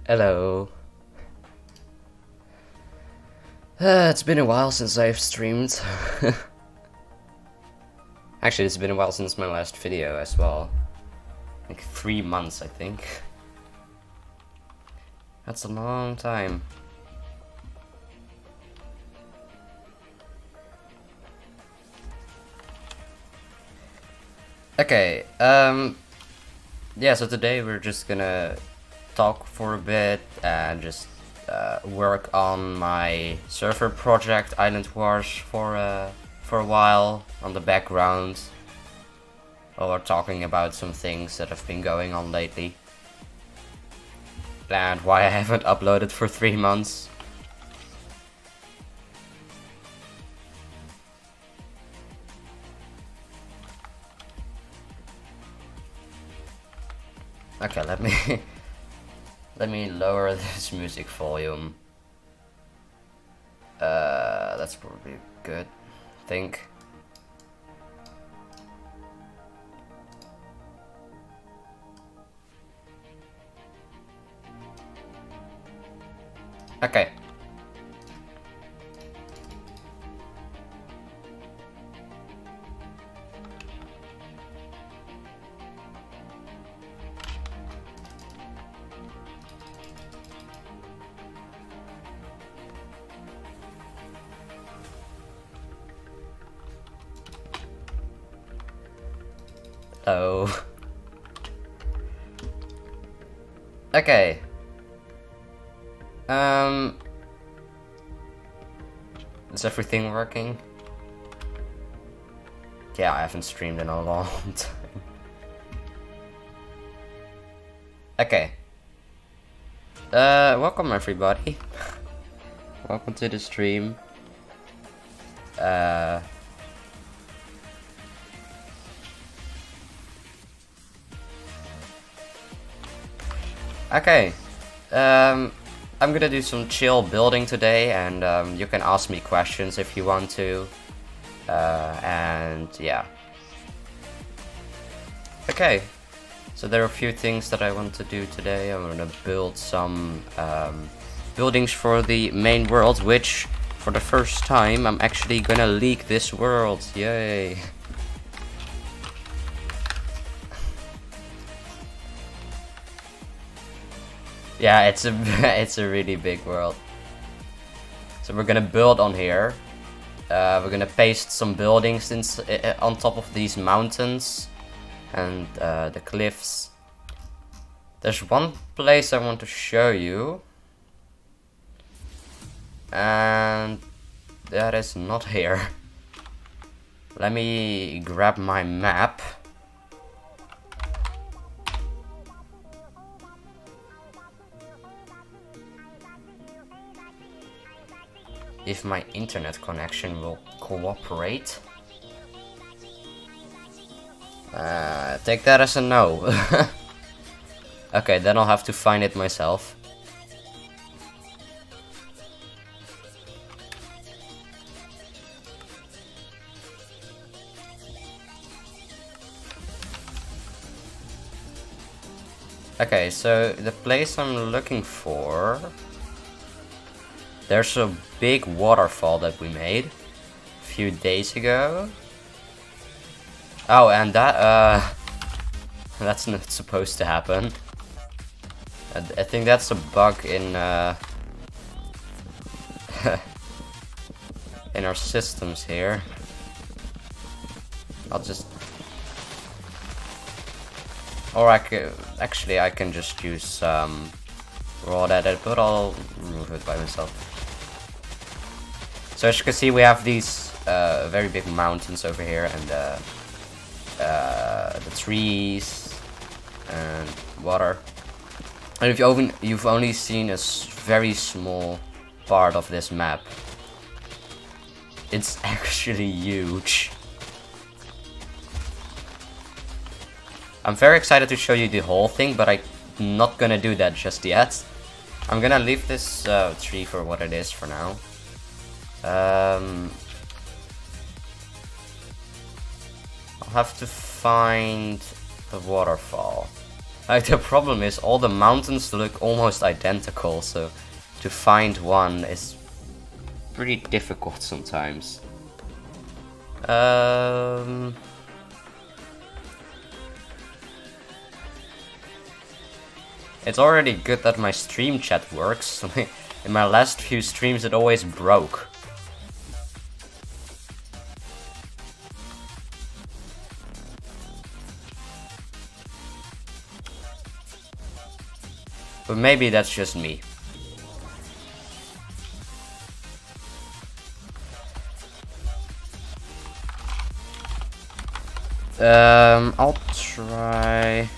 Hello. It's been a while since I've streamed. Actually, it's been a while since my last video as well. Like 3 months, I think. That's a long time. Okay, yeah, so today we're just gonna talk for a bit and just work on my server project, islandwars, for a while on the background. While we're talking about some things that have been going on lately. And why I haven't uploaded for 3 months. Okay, let me lower this music volume. That's probably good, I think. Okay. Oh. Okay. Is everything working? Yeah, I haven't streamed in a long time. Okay. Welcome everybody. Welcome to the stream. Okay. I'm gonna do some chill building today, and you can ask me questions if you want to. And yeah. Okay. So there are a few things that I want to do today. I'm gonna build some buildings for the main world, which for the first time I'm actually gonna leak this world. Yay. Yeah, it's a really big world. So we're gonna build on here. We're gonna paste some buildings on top of these mountains and the cliffs. There's one place I want to show you, and that is not here. Let me grab my map. If my internet connection will cooperate. Take that as a no. Okay, then I'll have to find it myself. Okay, so the place I'm looking for... There's a big waterfall that we made a few days ago. Oh, and that, that's not supposed to happen. I think that's a bug in, in our systems here. I'll just... Or actually I can just use raw edit, but I'll remove it by myself. So as you can see, we have these very big mountains over here, and the trees and water. And if you've only seen a very small part of this map, it's actually huge. I'm very excited to show you the whole thing, but I'm not gonna do that just yet. I'm gonna leave this tree for what it is for now. I'll have to find the waterfall. Like, the problem is all the mountains look almost identical, so to find one is pretty difficult sometimes. It's already good that my stream chat works. In my last few streams it always broke. But maybe that's just me. I'll try.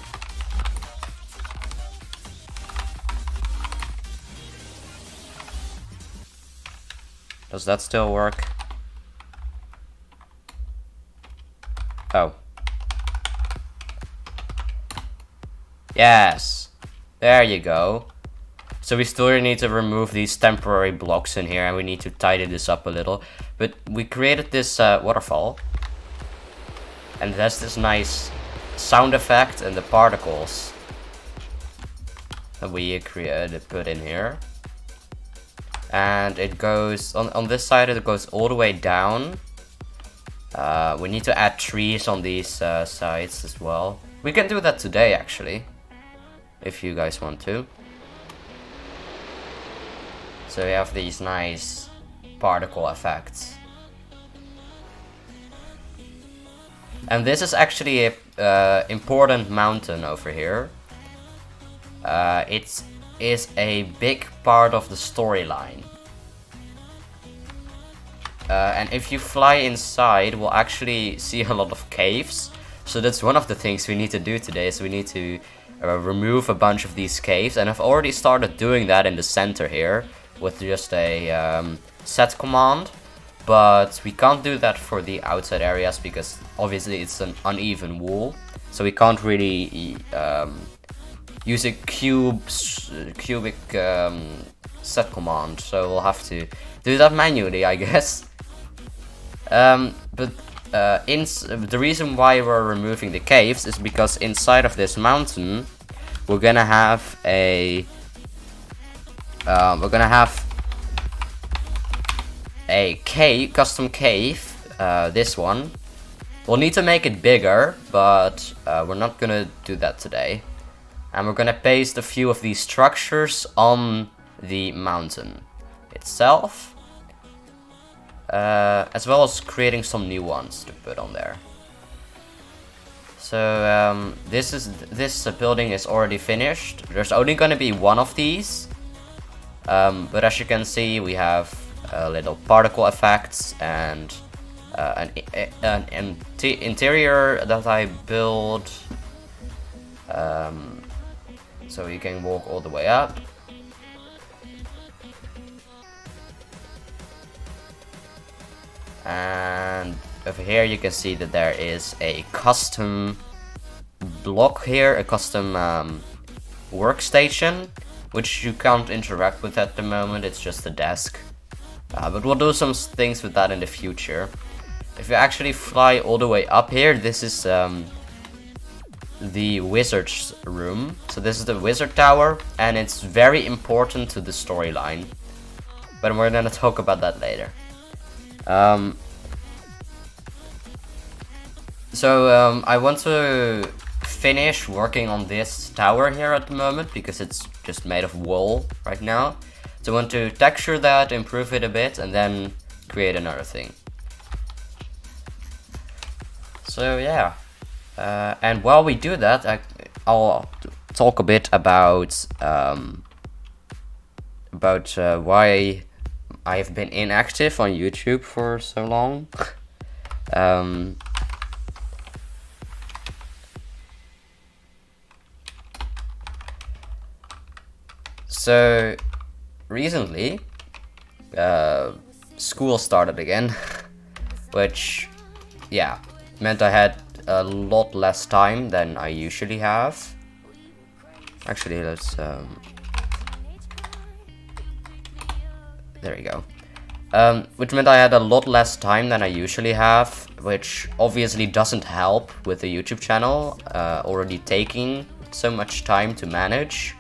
Does that still work? Oh. Yes. There you go. So we still need to remove these temporary blocks in here, and we need to tidy this up a little. But we created this waterfall. And it has this nice sound effect and the particles that we put in here. And it goes, on this side it goes all the way down. We need to add trees on these sides as well. We can do that today actually, if you guys want to. So we have these nice particle effects. And this is actually a important mountain over here. It is a big part of the storyline. And if you fly inside, we'll actually see a lot of caves. So that's one of the things we need to do today, is we need to remove a bunch of these caves. And I've already started doing that in the center here with just a set command. But we can't do that for the outside areas because obviously it's an uneven wall. So we can't really use a cubic set command. So we'll have to do that manually, I guess. But the reason why we're removing the caves is because inside of this mountain we're gonna have a custom cave, this one. We'll need to make it bigger, but we're not gonna do that today. And we're gonna paste a few of these structures on the mountain itself, as well as creating some new ones to put on there. So this building is already finished. There's only gonna be one of these, but as you can see, we have little particle effects and an interior that I built, so you can walk all the way up. And over here you can see that there is a custom block here, a custom workstation, which you can't interact with at the moment. It's just a desk. But we'll do some things with that in the future. If you actually fly all the way up here, this is the wizard's room. So this is the wizard tower, and it's very important to the storyline. But we're gonna talk about that later. I want to finish working on this tower here at the moment because it's just made of wool right now. So I want to texture that, improve it a bit, and then create another thing. So yeah, and while we do that, I'll talk a bit about why I've been inactive on YouTube for so long. So recently, school started again, which, yeah, meant I had a lot less time than I usually have. Actually, let's there we go. which meant I had a lot less time than I usually have, which obviously doesn't help with the YouTube channel, already taking so much time to manage.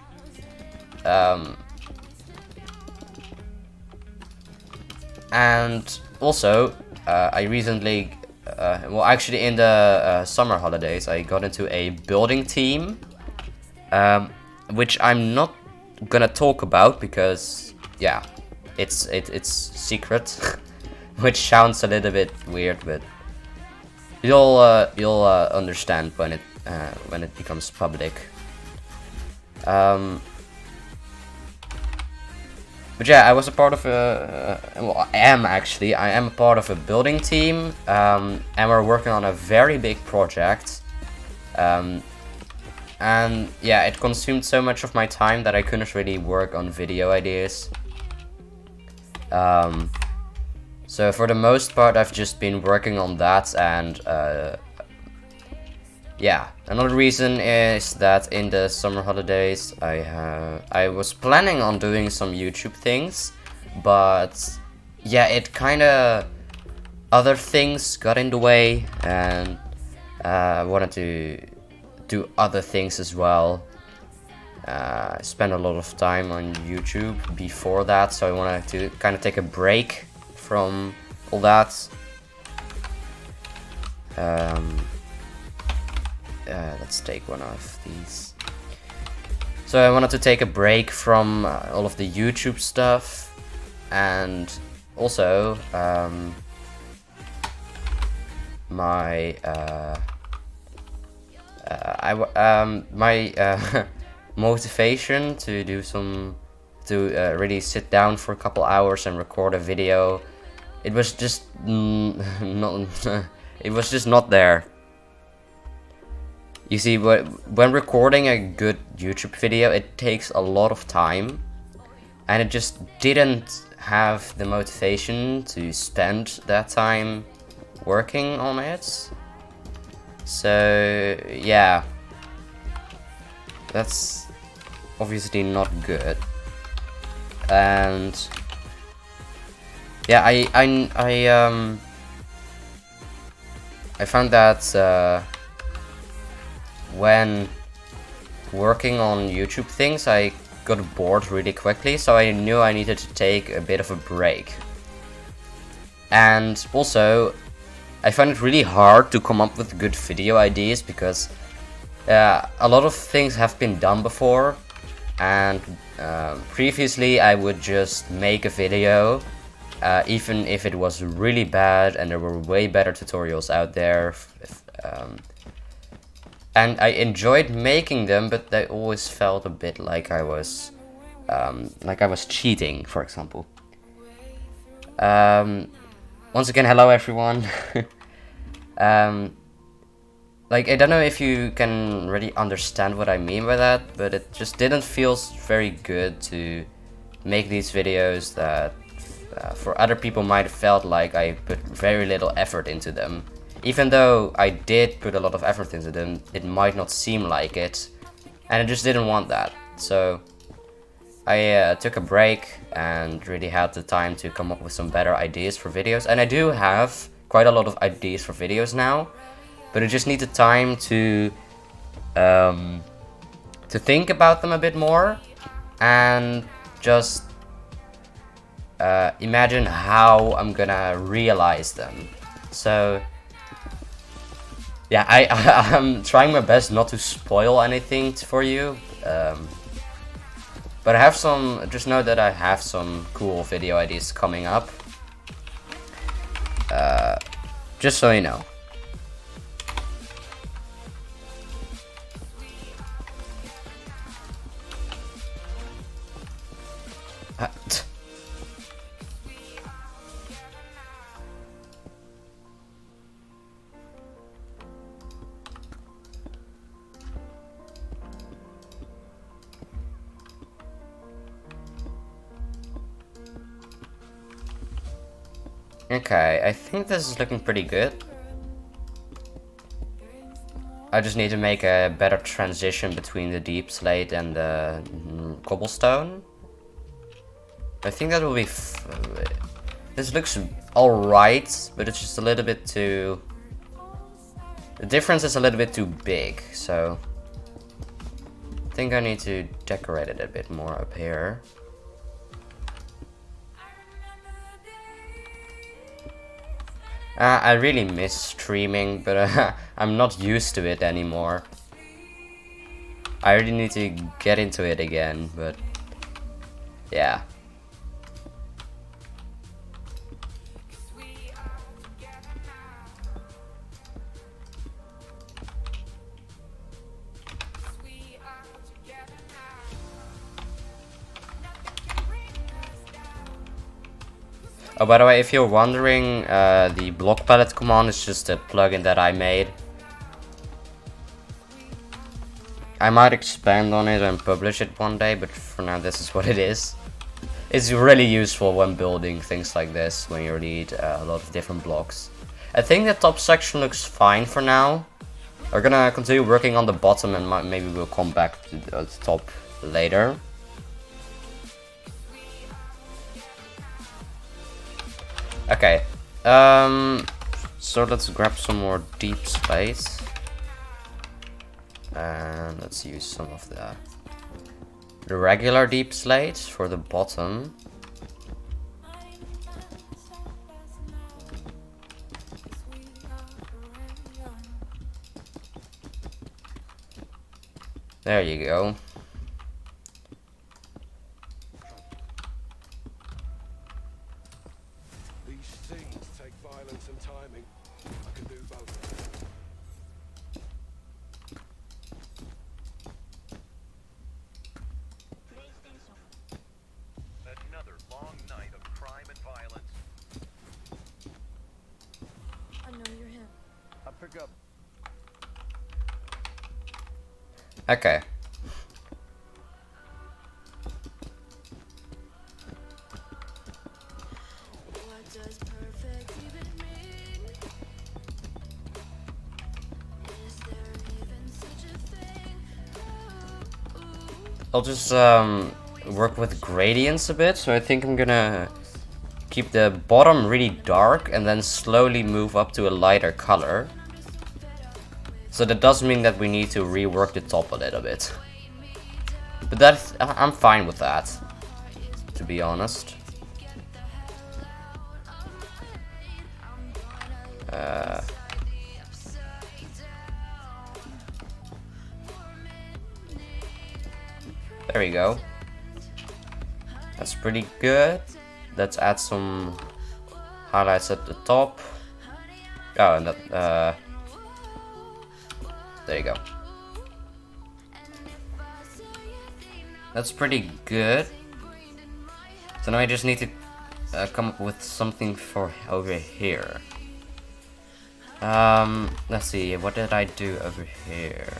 And also, I recently, well actually in the summer holidays, I got into a building team, which I'm not gonna talk about because, yeah, it's secret, which sounds a little bit weird, but you'll understand when it becomes public. But yeah, I was a part of a, well, I am a part of a building team, and we're working on a very big project. And yeah, it consumed so much of my time that I couldn't really work on video ideas. So for the most part, I've just been working on that, and yeah, another reason is that in the summer holidays I was planning on doing some YouTube things, but yeah, it kinda, other things got in the way, and I wanted to do other things as well. I spent a lot of time on YouTube before that, so I wanted to kind of take a break from all that. Let's take one of these. So I wanted to take a break from all of the YouTube stuff, and also my motivation to do really sit down for a couple hours and record a video, it was just not it was just not there. You see, when recording a good YouTube video, it takes a lot of time, and it just didn't have the motivation to spend that time working on it. So yeah, that's obviously not good. And yeah, I found that when working on YouTube things, I got bored really quickly, so I knew I needed to take a bit of a break. And also, I find it really hard to come up with good video ideas because a lot of things have been done before, and previously I would just make a video, even if it was really bad and there were way better tutorials out there. And I enjoyed making them, but they always felt a bit like I was cheating, for example. Once again, hello everyone. Like, I don't know if you can really understand what I mean by that, but it just didn't feel very good to make these videos that for other people might have felt like I put very little effort into them. Even though I did put a lot of effort into them, it might not seem like it, and I just didn't want that. So I took a break and really had the time to come up with some better ideas for videos. And I do have quite a lot of ideas for videos now, but I just need the time to think about them a bit more and just imagine how I'm gonna realize them. So yeah, I'm trying my best not to spoil anything for you, but I have some, just know that I have some cool video ideas coming up, just so you know. Okay, I think this is looking pretty good. I just need to make a better transition between the deep slate and the cobblestone. I think that will be This looks alright, but it's just a little bit too... The difference is a little bit too big, so... I think I need to decorate it a bit more up here. I really miss streaming, but I'm not used to it anymore. I really need to get into it again, but yeah. Oh, by the way, if you're wondering, the block palette command is just a plugin that I made. I might expand on it and publish it one day, but for now this is what it is. It's really useful when building things like this, when you need a lot of different blocks. I think the top section looks fine for now. We're gonna continue working on the bottom and maybe we'll come back to the top later. Okay, so let's grab some more deep space. And let's use some of the regular deep slates for the bottom. There you go. These scenes take violence and timing. I can do both. Another long night of crime and violence. I know you're him. I pick up. Okay. What does perfect even mean? Is there even such a thing? I'll just work with gradients a bit, so I think I'm gonna keep the bottom really dark and then slowly move up to a lighter color. So that does mean that we need to rework the top a little bit. But that's, I'm fine with that, to be honest. There we go. That's pretty good. Let's add some highlights at the top. Oh, and that, there you go. That's pretty good. So now I just need to come up with something for over here. Let's see, what did I do over here?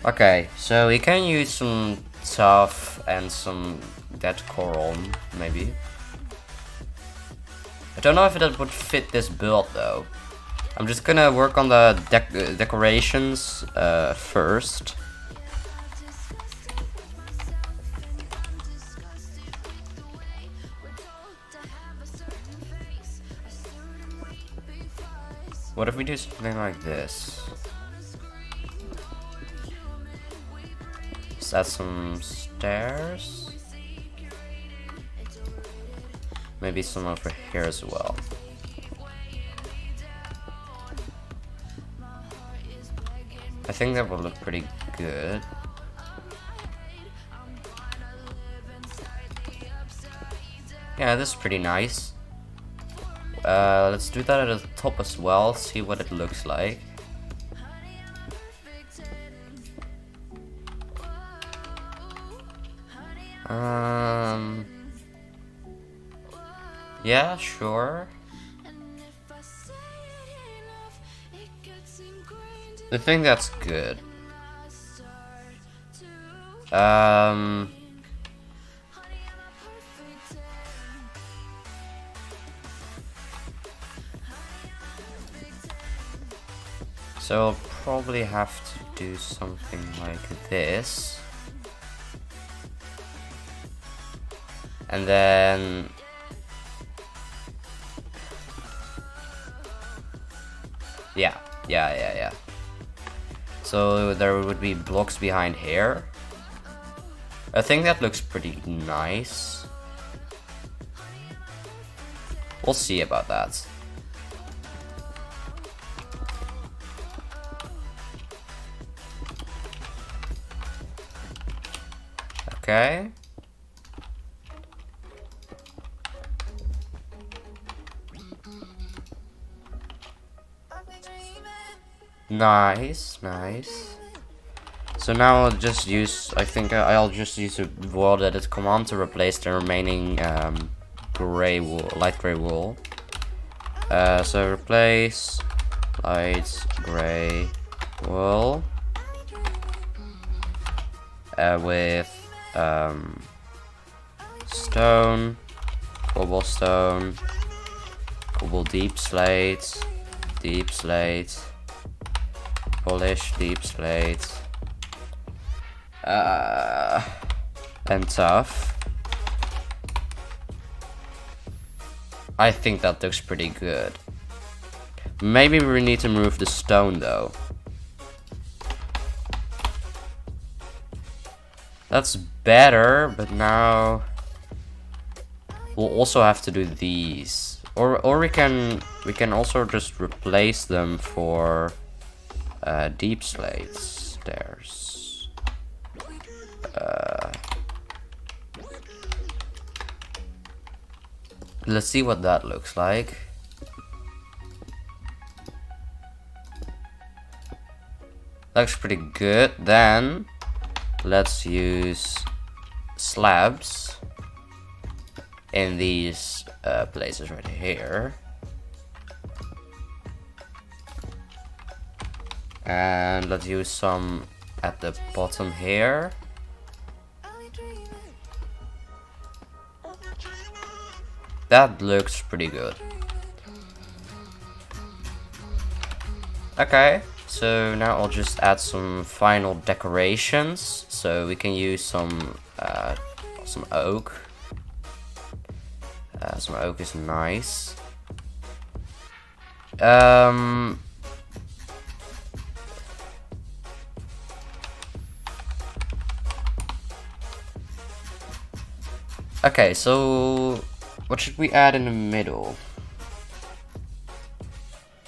Okay, so we can use some tuff and some dead coral, maybe. I don't know if that would fit this build though. I'm just gonna work on the decorations first. What if we do something like this? Let's add some stairs. Maybe some over here as well. I think that will look pretty good. Yeah, this is pretty nice. Let's do that at the top as well, see what it looks like. Yeah, sure. I think that's good. So I'll probably have to do something like this. And then yeah. So there would be blocks behind here. I think that looks pretty nice. We'll see about that. Okay. Nice. So now I'll just use, I think I'll just use a world edit command to replace the remaining gray wool, light gray wool. So replace light gray wool with stone, cobblestone, cobble deep slate, polish deep slate, and tough. I think that looks pretty good. Maybe we need to move the stone though. That's better, but now we'll also have to do these. Or we can also just replace them for deep slate stairs. Let's see what that looks like. Looks pretty good. Then let's use slabs in these places right here. And let's use some at the bottom here. That looks pretty good. Okay, so now I'll just add some final decorations. So we can use some oak. Some oak is nice. Okay, so what should we add in the middle?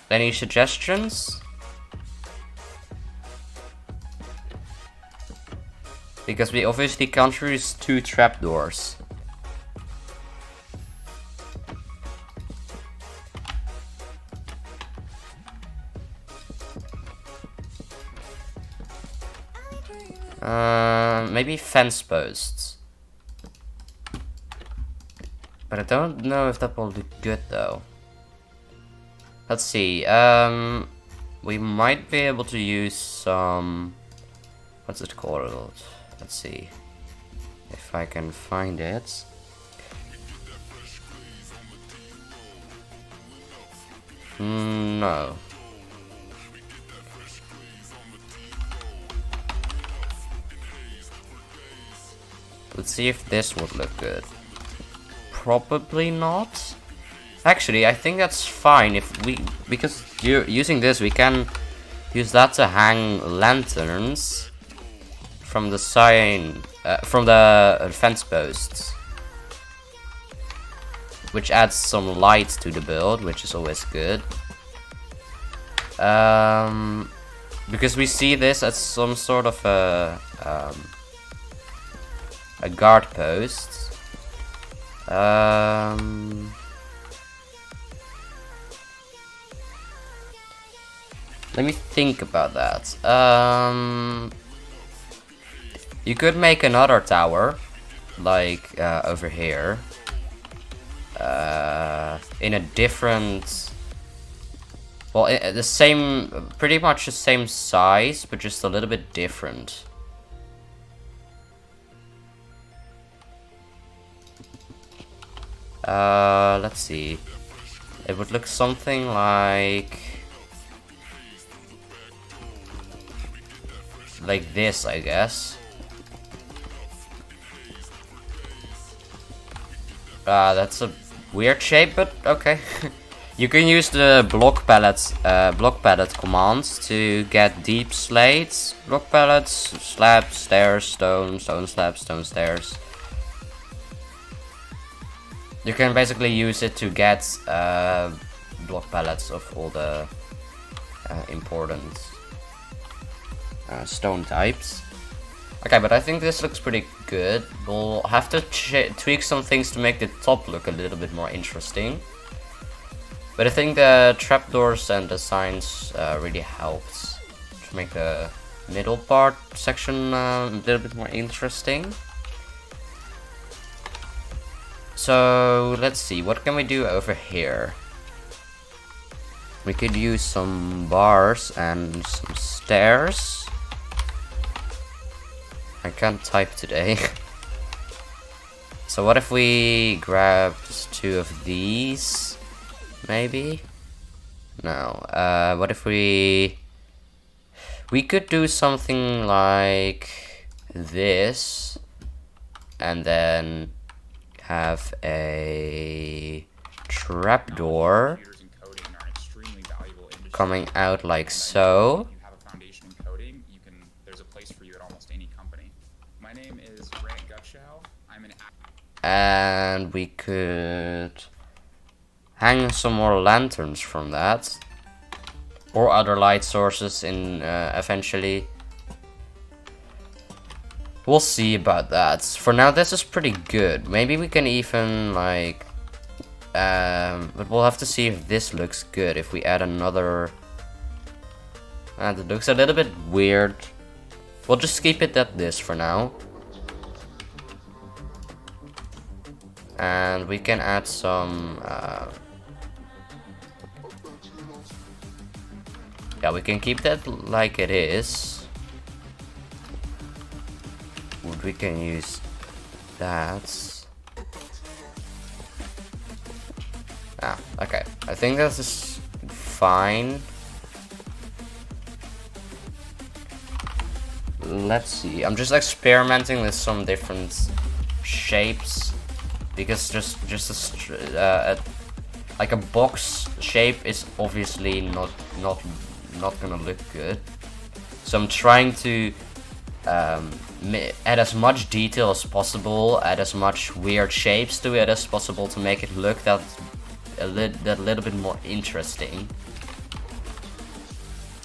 Any suggestions? Because we obviously can't use 2 trapdoors. Maybe fence posts. But I don't know if that will look good though. Let's see. We might be able to use some. What's it called? Let's see if I can find it. No. Let's see if this would look good. Probably not. Actually, I think that's fine if because you're using this, we can use that to hang lanterns from the sign, from the fence posts, which adds some light to the build, which is always good. Because we see this as some sort of a guard post. Let me think about that. You could make another tower, like over here, in a different, well, the same, pretty much the same size, but just a little bit different. Let's see. It would look something like this, I guess. That's a weird shape, but okay. You can use the block pallet commands to get deep slates, block pallets, slabs, stairs, stone, stone slabs, stone stairs. You can basically use it to get block pallets of all the important stone types. Okay, but I think this looks pretty good. We'll have to tweak some things to make the top look a little bit more interesting. But I think the trapdoors and the signs really helped to make the middle part section a little bit more interesting. So let's see, what can we do over here? We could use some bars and some stairs. I can't type today. So what if we grabbed 2 of these? Maybe? No. What if we could do something like this and then have a trapdoor coming out like so. And we could hang some more lanterns from that, or other light sources in eventually. We'll see about that. For now, this is pretty good. Maybe we can even like, but we'll have to see if this looks good. If we add another, and it looks a little bit weird. We'll just keep it at this for now. And we can add some, yeah, we can keep that like it is. We can use that. Ah, okay. I think this is fine. Let's see. I'm just experimenting with some different shapes. Because just like a box shape is obviously not gonna look good. So I'm trying to add as much detail as possible, add as much weird shapes to it as possible to make it look that little bit more interesting.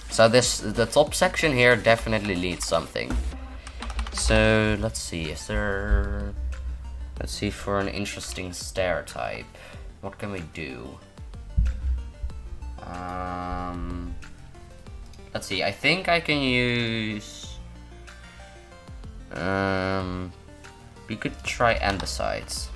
So the top section here definitely needs something. So let's see, let's see, for an interesting stair type, what can we do? Let's see, I think I can use, we could try andesites.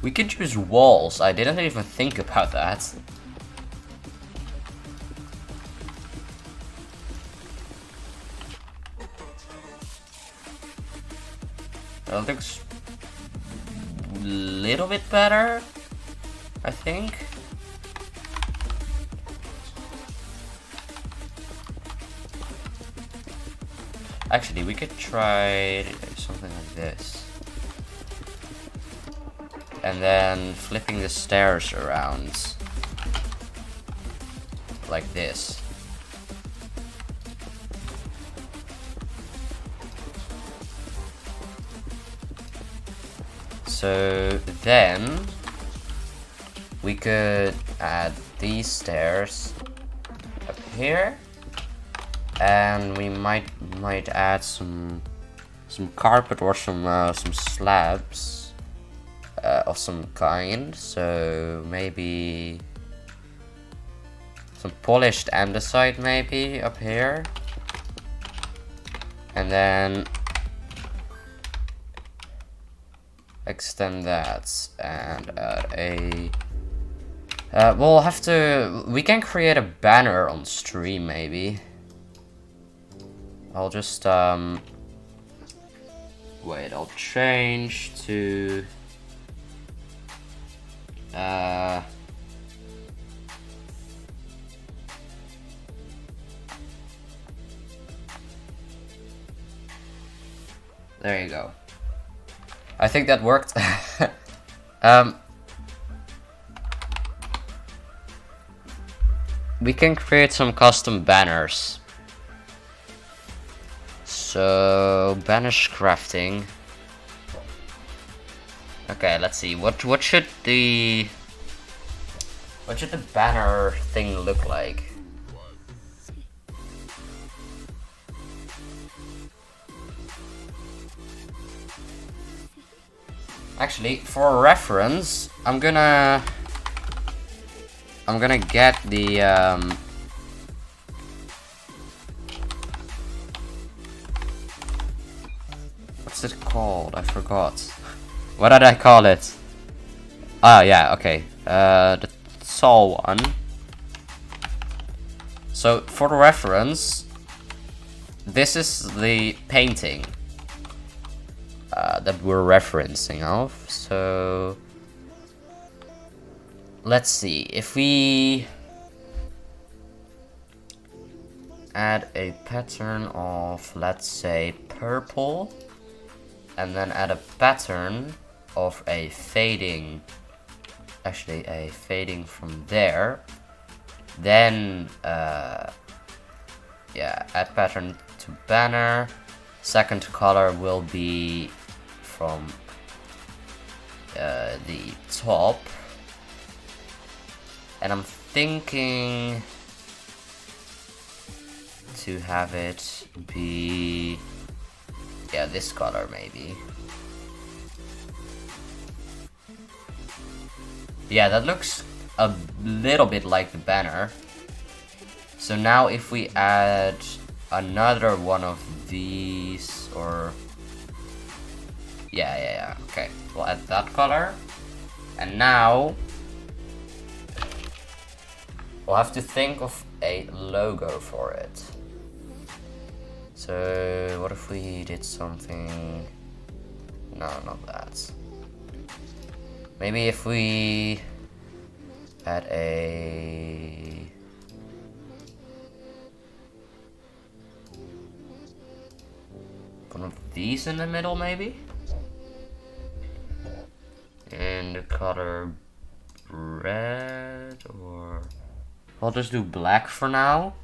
We could use walls. I didn't even think about that. That looks a little bit better, I think. Actually, we could try something like this. And then flipping the stairs around like this. So then we could add these stairs up here, and we might add some carpet or some slabs of some kind. So maybe some polished andesite maybe up here, and then extend that and add a we'll have to, we can create a banner on stream maybe. I'll just wait, I'll change to There you go. I think that worked. We can create some custom banners. So banish crafting. Okay, let's see. What should the banner thing look like? Actually, for reference, I'm gonna get the what's it called? I forgot. What did I call it? Ah, yeah, okay. The tall one. So for the reference, this is the painting that we're referencing of. So let's see if we add a pattern of, let's say, purple, and then add a pattern of a fading, actually a fading from there, then yeah, add pattern to banner. Second color will be from the top, and I'm thinking to have it be, yeah, this color maybe. Yeah, that looks a little bit like the banner. So now if we add another one of these, or yeah, okay, we'll add that color, and now we'll have to think of a logo for it. So what if we did something, no, not that. Maybe if we add a one of these in the middle, maybe, and the color red, or I'll just do black for now.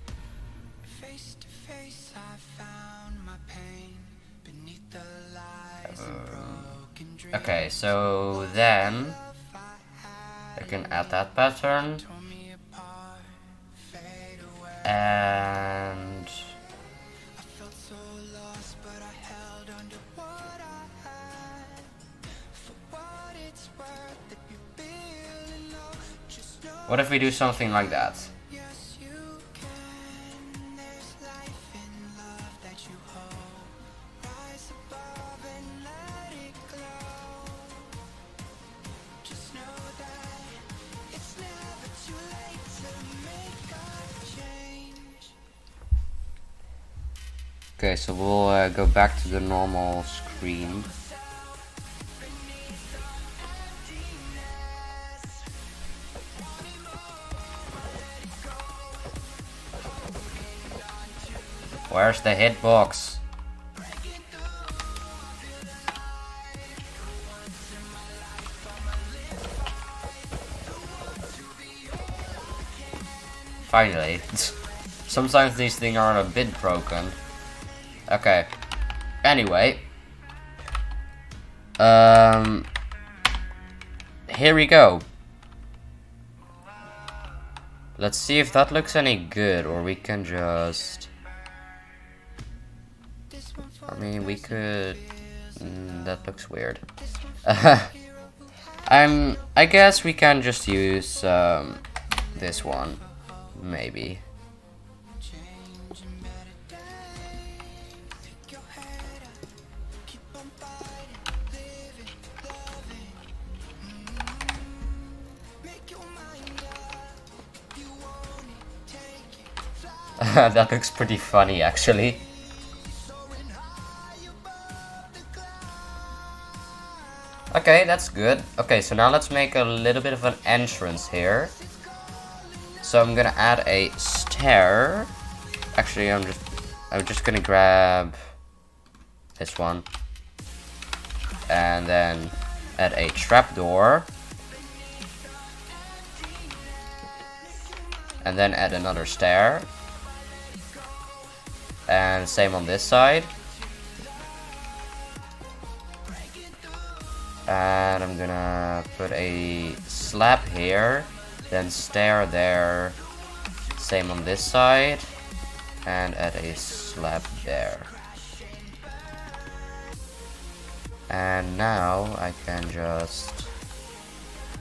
Face to face, I found my pain beneath the lies and broken dreams. Okay, so then I can add that pattern, Tore me apart, fade away. and I felt so lost, but I held onto what I had. For what it's worth, if you feeling low, just know. what if we do something like that? Yes, you can. There's life in love that you hold. Rise above and let it glow. Just know that it's never too late to make a change. Okay, so we'll go back to the normal screen. Where's the hitbox? Finally. Sometimes these things are a bit broken. Okay. Anyway. Here we go. Let's see if that looks any good, or we can just... I mean, we could... that looks weird. I guess we can just use this one, maybe. That looks pretty funny, actually. Okay, that's good. Okay, so now let's make a little bit of an entrance here. So I'm gonna add a stair. Actually, I'm just gonna grab this one. and then add a trapdoor, and then add another stair, and same on this side. And I'm gonna put a slab here, then stair there, same on this side, and add a slab there. And now I can just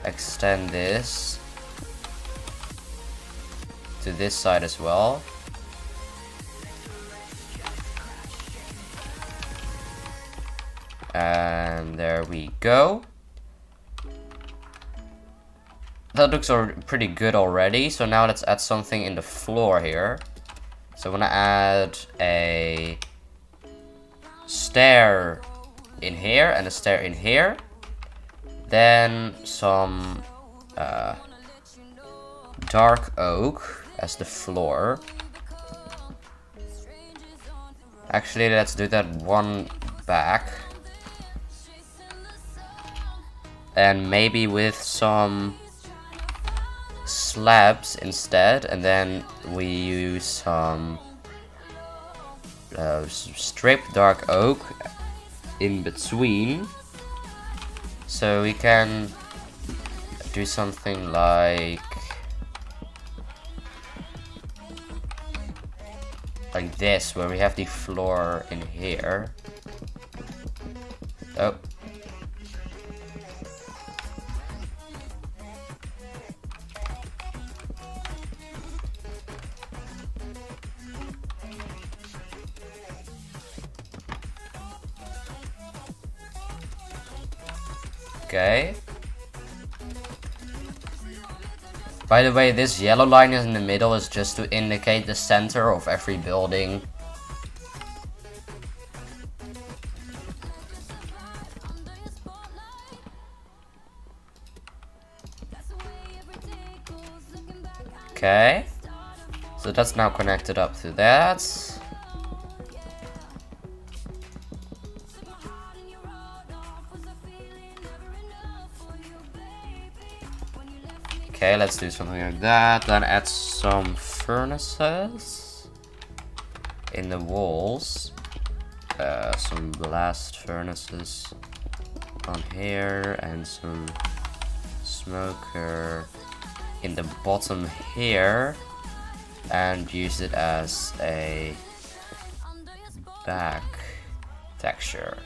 extend this to this side as well. And there we go. That looks pretty good already. So now let's add something in the floor here. So I'm gonna add a stair in here and a stair in here. Then some dark oak as the floor. Actually, let's do that one back. And maybe with some slabs instead, and then we use some stripped dark oak in between, so we can do something like this, where we have the floor in here. Oh. Okay. By the way, this yellow line in the middle is just to indicate the center of every building. Okay. So that's now connected up to that. Okay, let's do something like that. Then add some furnaces in the walls. Some blast furnaces on here, and some smoker in the bottom here, and use it as a back texture.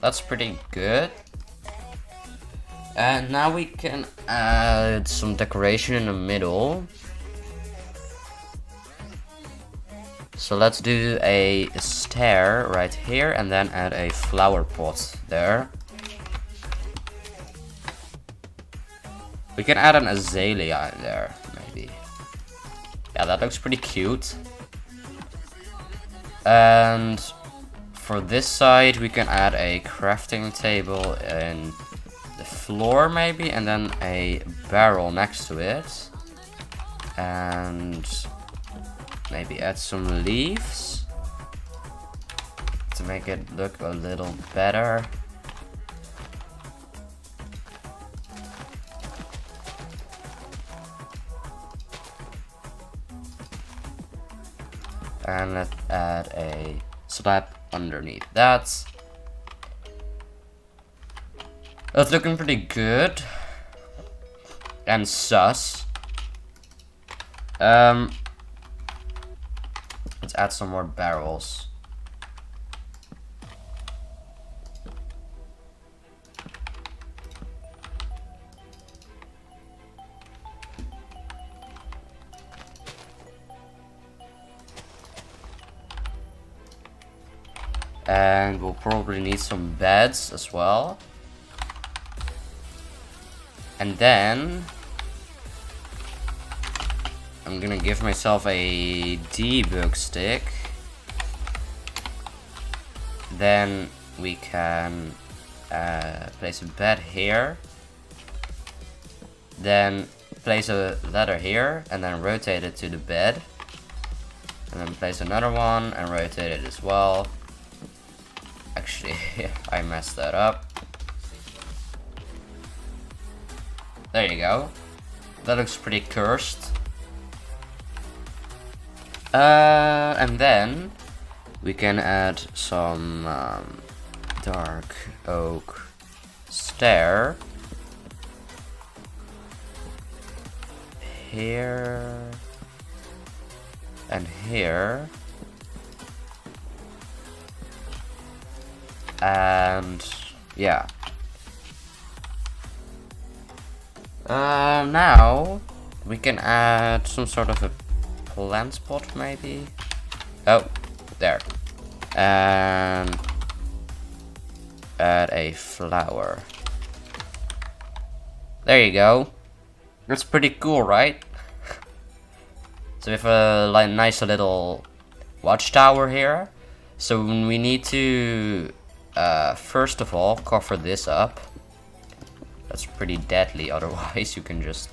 That's pretty good. And now we can add some decoration in the middle. So let's do a stair right here, and then add a flower pot there. We can add an azalea in there, maybe. Yeah, that looks pretty cute. And for this side, we can add a crafting table in the floor maybe, and then a barrel next to it, and maybe add some leaves to make it look a little better. And let's add a slab underneath that. That's looking pretty good. And sus. Let's add some more barrels. And we'll probably need some beds as well. And then I'm gonna give myself a debug stick. Then we can place a bed here. Then place a ladder here and then rotate it to the bed. And then place another one and rotate it as well. actually. I messed that up. There you go. That looks pretty cursed. And then we can add some dark oak stair here and here, and yeah. Now we can add some sort of a plant spot, maybe. Oh, there. And add a flower. There you go. That's pretty cool, right? So we have a nice little watchtower here. So we need to first of all cover this up. That's pretty deadly, otherwise you can just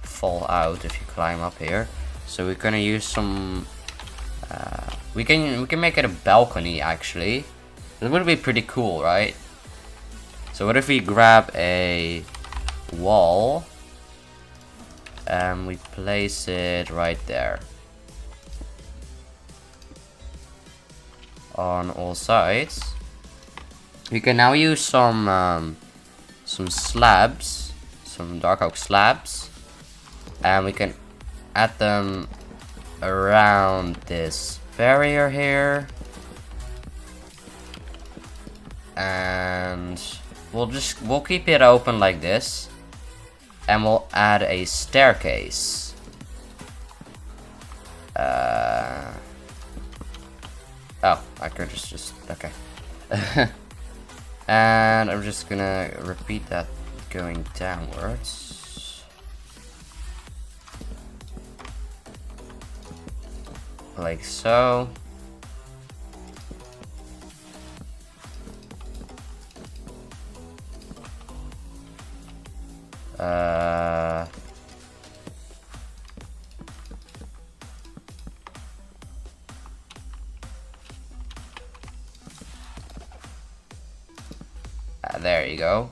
fall out if you climb up here. So we're gonna use some we can make it a balcony actually. That would be pretty cool, right? So what if we grab a wall and we place it right there on all sides. We can now use some slabs, some dark oak slabs, and we can add them around this barrier here, and we'll keep it open like this, and we'll add a staircase. Oh, I could just okay. And I'm just gonna repeat that going downwards. Like so. There you go.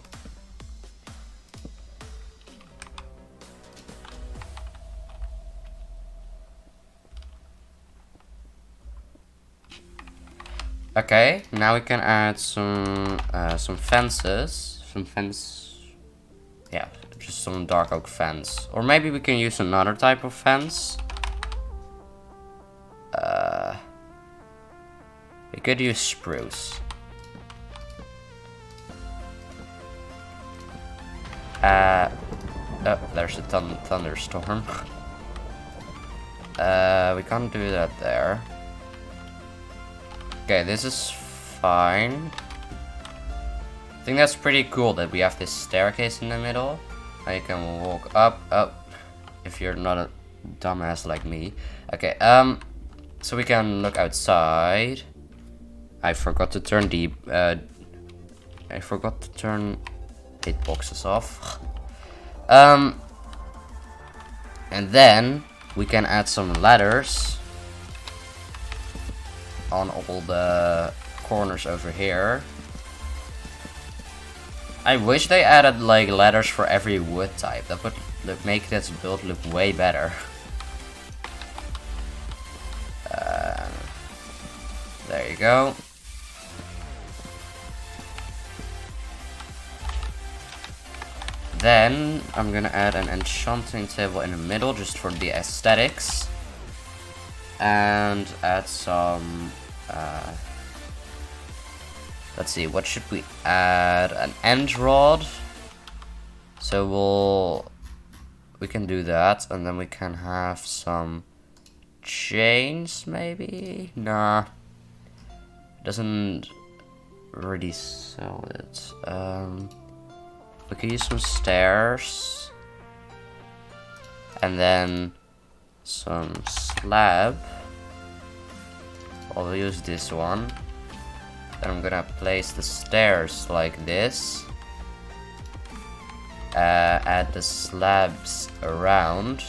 Okay, now we can add some fences, yeah, just some dark oak fence, or maybe we can use another type of fence. We could use spruce. Oh, there's a thunderstorm. We can't do that there. Okay, this is fine. I think that's pretty cool that we have this staircase in the middle. Now you can walk up, if you're not a dumbass like me. Okay, so we can look outside. I forgot to turn the, hitboxes off. And then we can add some ladders on all the corners over here. I wish they added like ladders for every wood type. That would make this build look way better. There you go. Then I'm gonna add an enchanting table in the middle just for the aesthetics, and add some let's see, what should we add? An end rod. So we can do that, and then we can have some chains maybe. Nah, doesn't really sell it. We can use some stairs, and then some slab. I'll use this one. Then I'm gonna place the stairs like this. Add the slabs around.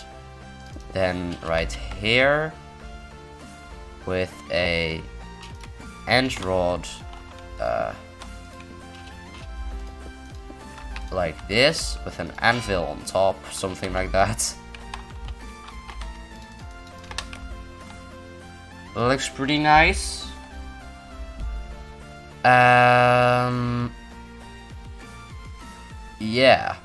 Then right here with a end rod like this, with an anvil on top, something like that. Looks pretty nice. Yeah.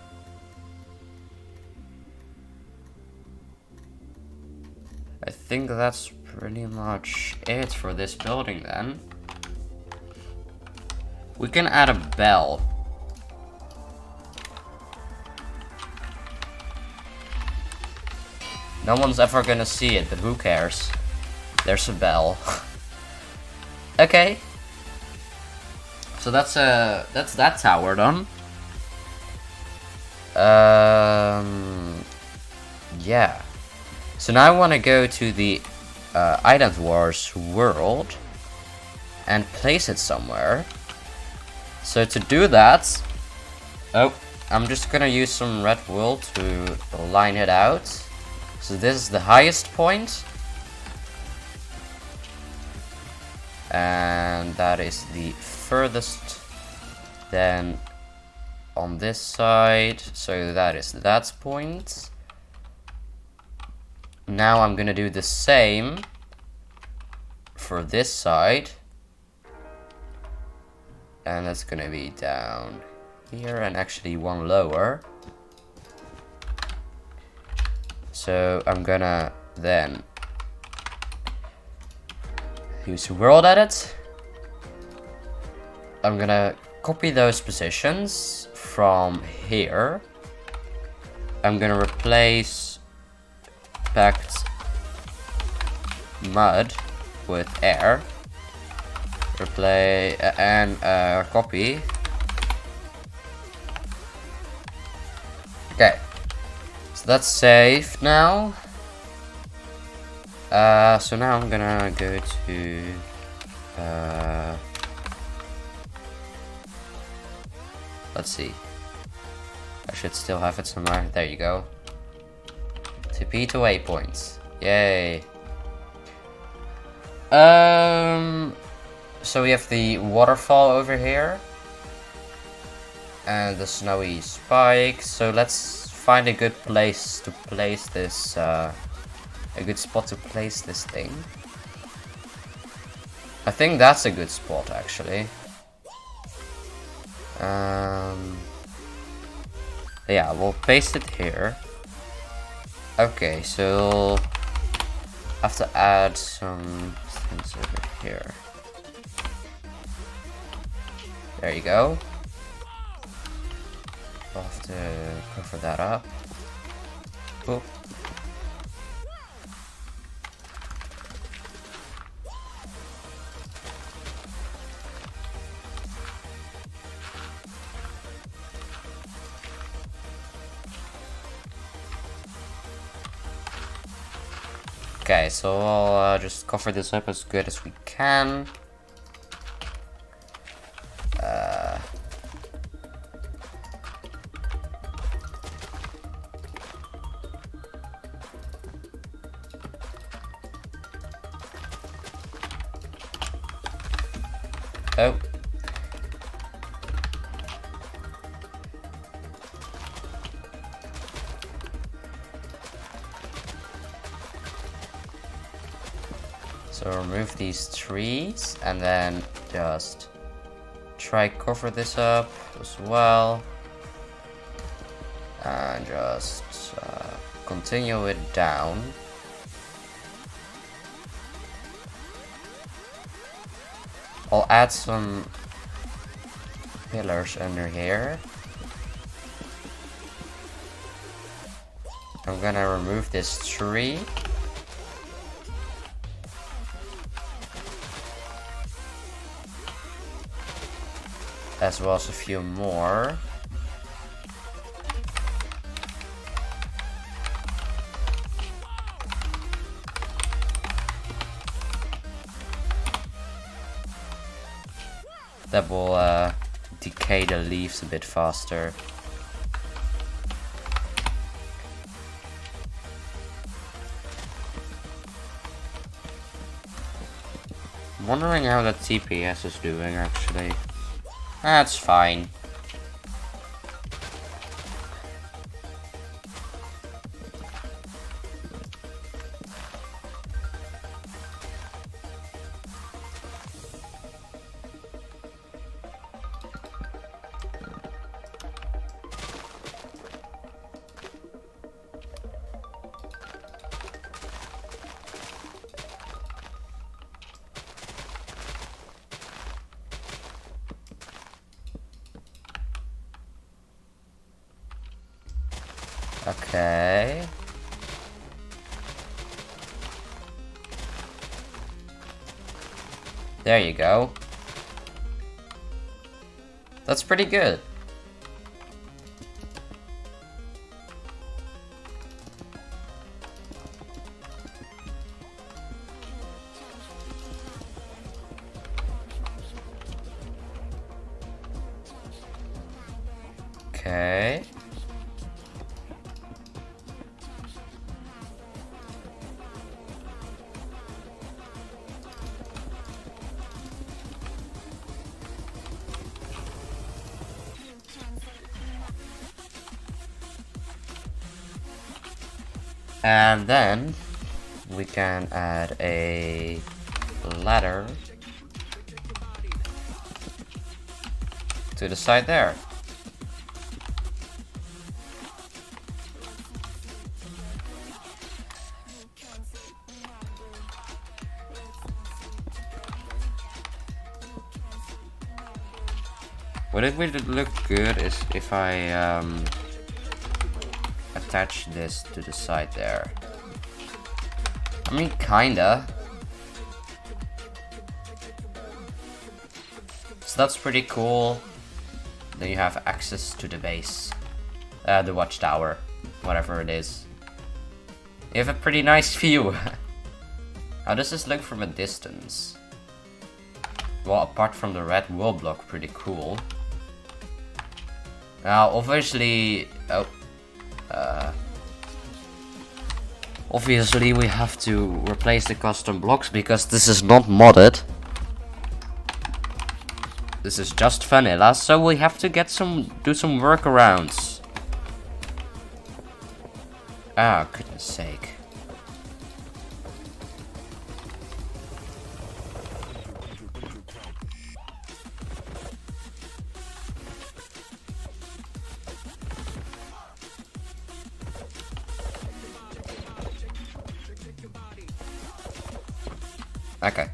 I think that's pretty much it for this building then. We can add a bell. No one's ever gonna see it, but who cares? There's a bell. Okay. So that's that tower done. Yeah. So now I want to go to the Island Wars world and place it somewhere. So to do that, I'm just gonna use some red wool to line it out. So this is the highest point, and that is the furthest then on this side, so that is that point. Now I'm gonna do the same for this side, and that's gonna be down here and actually one lower. So I'm gonna then use world edit. I'm gonna copy those positions from here. I'm gonna replace packed mud with air. Replace and copy. Okay, so that's safe now. So now I'm gonna go to let's see. I should still have it somewhere. There you go. TP to waypoints. Yay. So we have the waterfall over here and the snowy spikes. So let's find a good place to place this. A good spot to place this thing. I think that's a good spot actually. Yeah, we'll paste it here. Okay, so I have to add some things over here. There you go. I'll have to cover that up. Oop. Okay, so I'll just cover this up as good as we can. Oh. So remove these trees and then just try cover this up as well. And just continue it down. I'll add some pillars under here. I'm gonna remove this tree. As well as a few more. That will decay the leaves a bit faster. I'm wondering how that TPS is doing actually. That's fine. Okay. There you go. That's pretty good. Okay. And then we can add a ladder to the side there. Would it really look good is if I attach this to the side there? I mean, kinda. So that's pretty cool. Then you have access to the base. The watchtower. Whatever it is. You have a pretty nice view. How does this look from a distance? Well, apart from the red wall block, pretty cool. Now, obviously... Oh. Obviously we have to replace the custom blocks because this is not modded. This is just vanilla, so we have to get do some workarounds. Ah, goodness sake. Okay.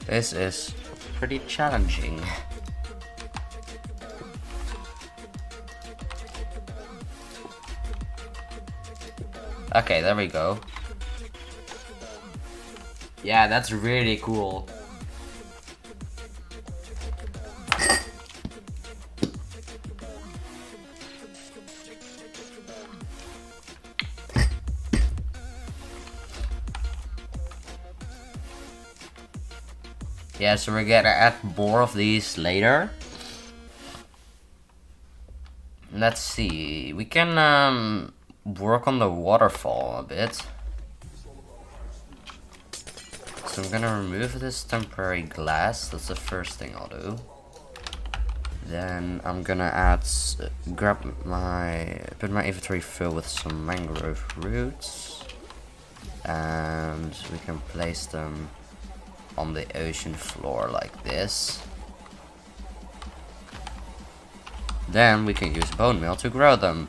This is pretty challenging. Okay, there we go. Yeah, that's really cool. Yeah, so we're gonna add more of these later. Let's see, we can work on the waterfall a bit. So I'm gonna remove this temporary glass. That's the first thing I'll do. Then I'm gonna put my inventory filled with some mangrove roots, and we can place them on the ocean floor like this. Then we can use bone meal to grow them.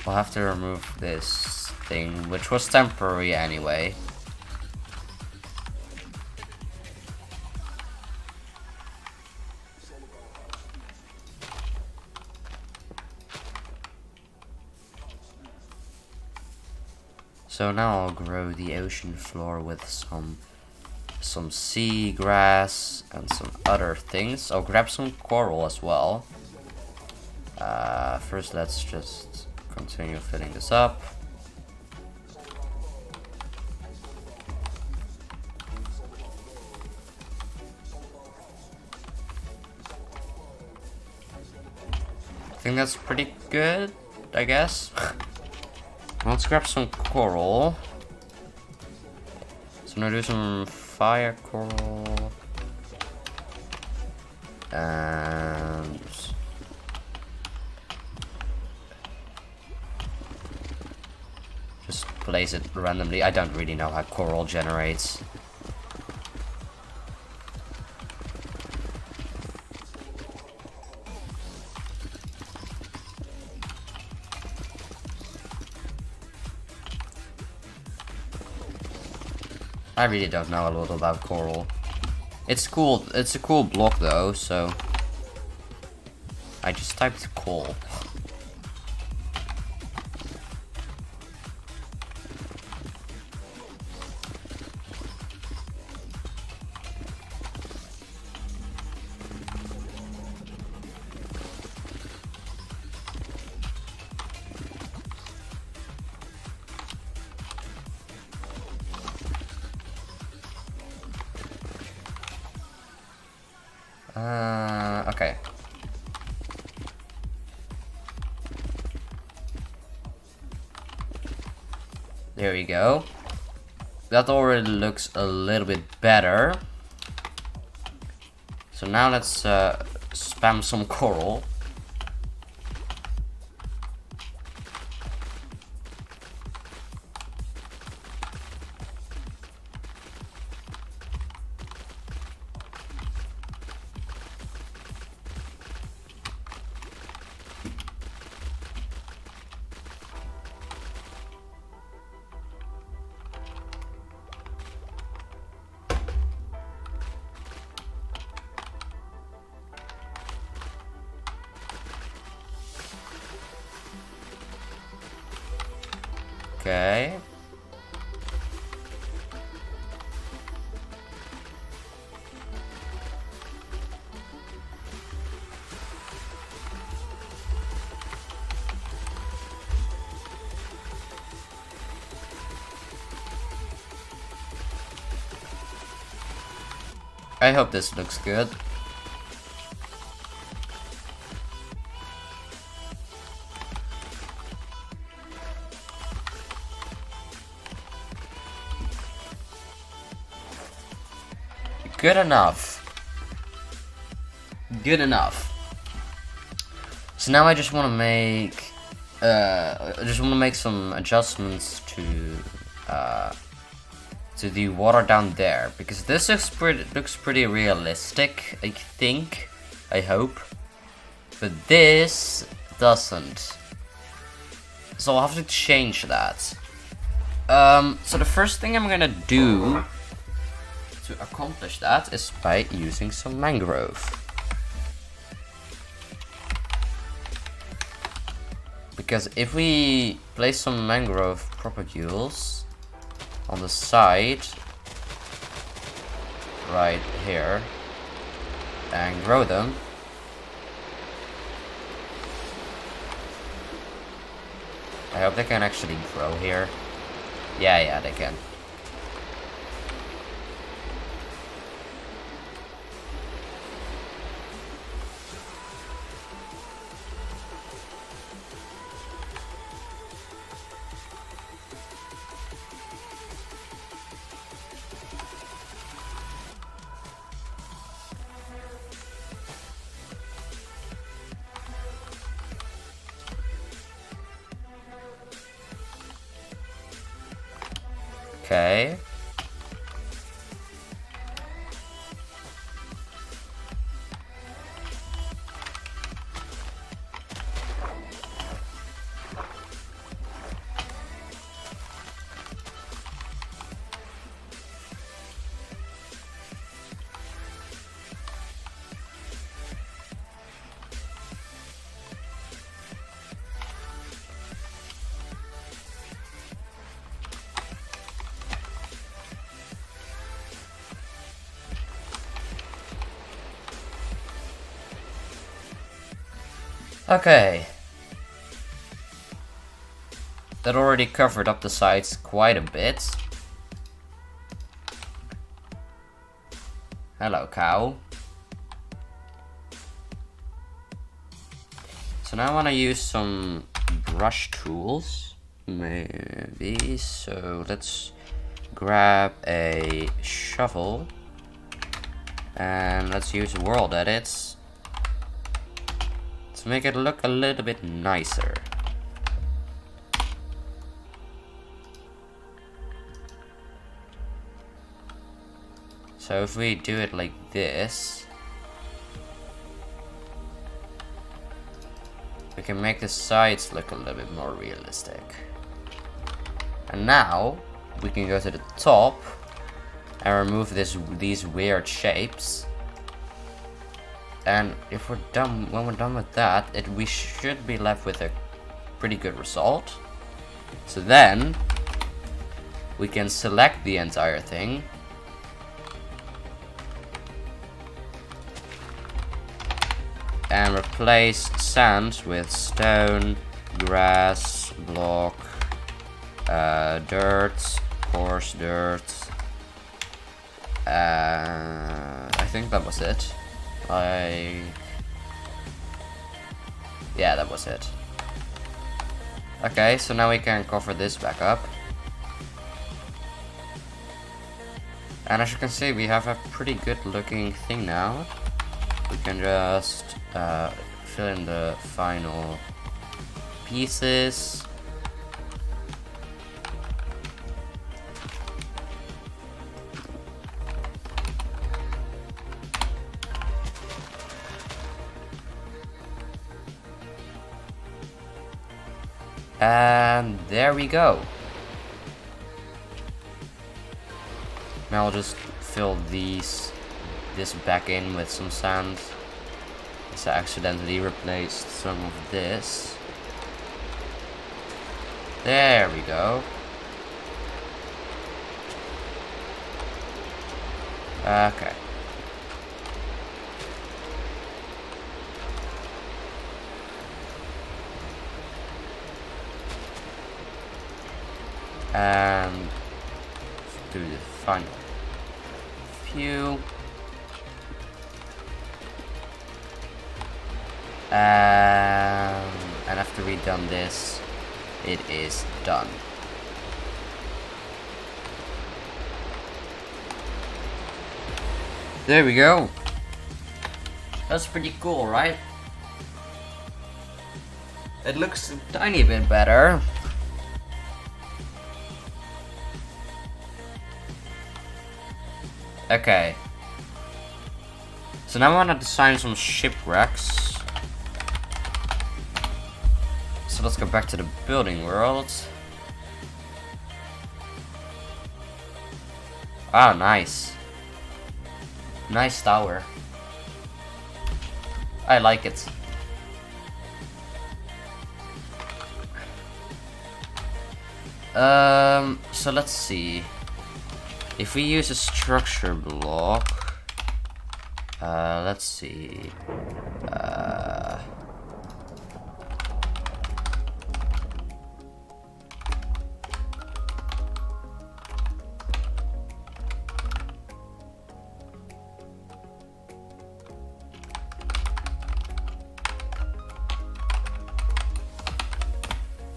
We'll have to remove this thing, which was temporary anyway. So now I'll grow the ocean floor with some sea grass and some other things. I'll grab some coral as well. First let's just continue filling this up. I think that's pretty good, I guess. Let's grab some coral. So I'm gonna do some fire coral. And just place it randomly. I don't really know how coral generates. I really don't know a lot about coral. It's cool. It's a cool block though, so I just typed coal. Okay. There we go. That already looks a little bit better. So now let's spam some coral. Okay. I hope this looks good. Good enough. Good enough. So now I just want to make some adjustments to the water down there, because this looks pretty realistic, I think. I hope. But this doesn't. So I'll have to change that. So the first thing I'm gonna do to accomplish that is by using some mangrove. Because if we place some mangrove propagules on the side, right here, and grow them, I hope they can actually grow here. Yeah, they can. Okay. Okay. That already covered up the sides quite a bit. Hello, cow. So now I want to use some brush tools, maybe. So let's grab a shovel and let's use world edits to make it look a little bit nicer. So if we do it like this, we can make the sides look a little bit more realistic. And now we can go to the top and remove these weird shapes. And if we're done, when we're done with that, we should be left with a pretty good result. So then we can select the entire thing. And replace sands with stone, grass, block, dirt, coarse dirt. I think that was it. Yeah, that was it. Okay, so now we can cover this back up. And as you can see, we have a pretty good looking thing now. We can just fill in the final pieces. And there we go. Now I'll just fill this back in with some sand. So I accidentally replaced some of this. There we go. Okay. And do the final few. And after we've done this, it is done. There we go. That's pretty cool, right? It looks a tiny bit better. Okay. So now I want to design some shipwrecks. So let's go back to the building world. Ah, nice. Nice tower. I like it. So let's see. If we use a structure block, let's see.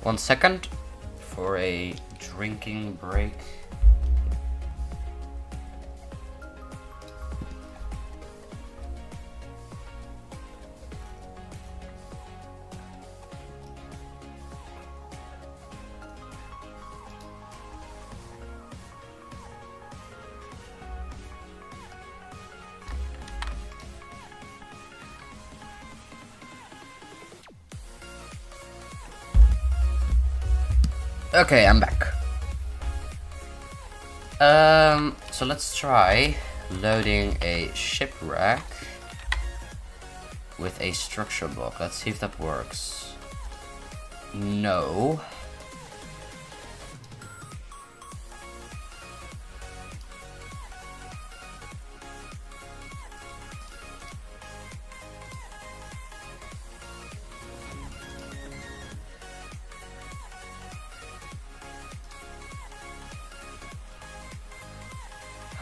1 second for a drinking break. Okay, I'm back. So let's try loading a shipwreck with a structure block. Let's see if that works. No.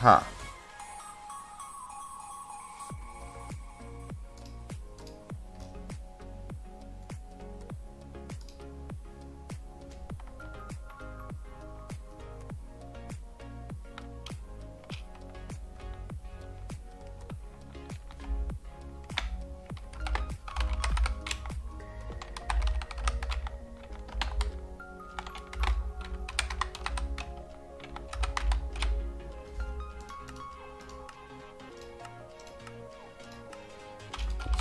Huh.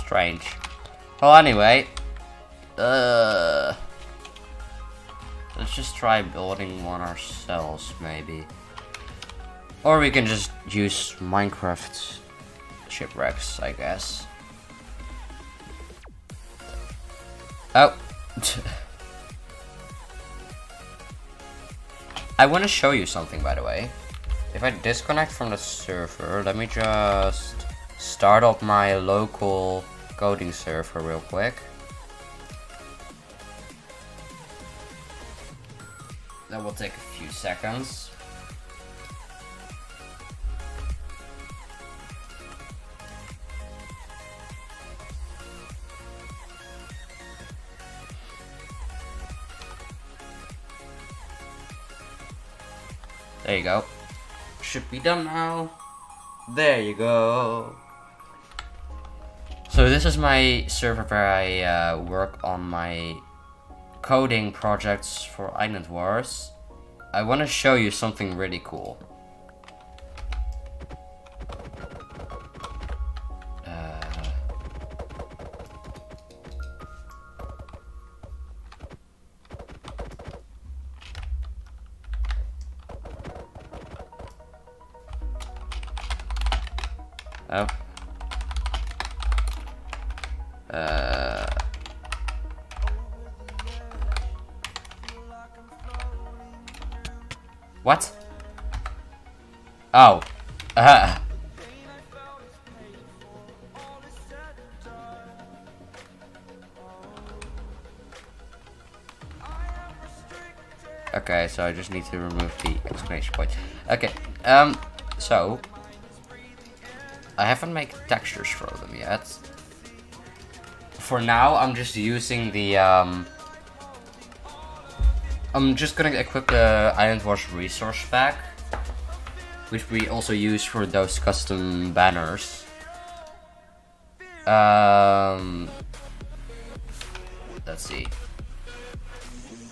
Strange. Well, anyway, let's just try building one ourselves, maybe. Or we can just use Minecraft shipwrecks, I guess. Oh. I want to show you something, by the way. If I disconnect from the server, let me just start up my local coding server real quick. That will take a few seconds. There you go. Should be done now. There you go. So this is my server where I work on my coding projects for Island Wars. I want to show you something really cool. Oh. What? Oh. Okay, so I just need to remove the exclamation point. Okay, so I haven't made textures for them yet. For now, I'm just using the I'm just gonna equip the Island Wars resource pack, which we also use for those custom banners. Let's see.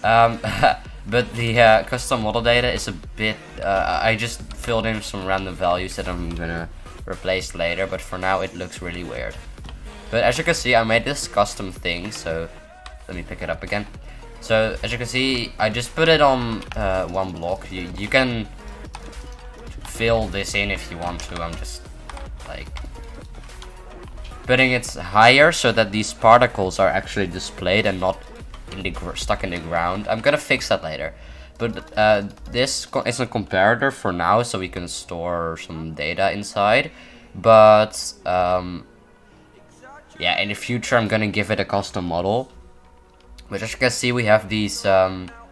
But the custom model data is a bit. I just filled in some random values that I'm gonna replace later, but for now it looks really weird. But as you can see, I made this custom thing, so let me pick it up again. So as you can see, I just put it on one block. You can fill this in if you want to. I'm just like putting it higher so that these particles are actually displayed and not in the stuck in the ground. I'm gonna fix that later. But this is a comparator for now, so we can store some data inside. But yeah, in the future I'm gonna give it a custom model. But as you can see, we have these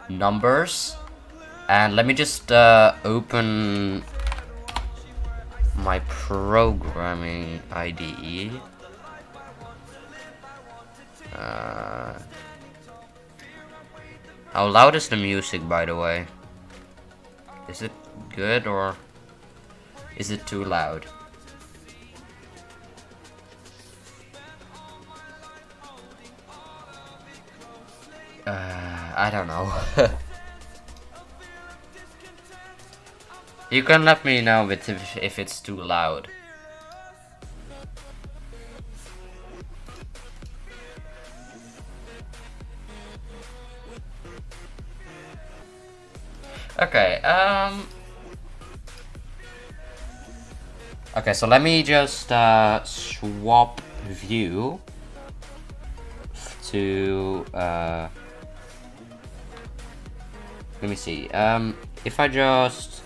numbers. And let me just open my programming IDE. How loud is the music, by the way? Is it good or is it too loud? I don't know. You can let me know if it's too loud. Okay, okay, so let me just swap view to let me see. If I just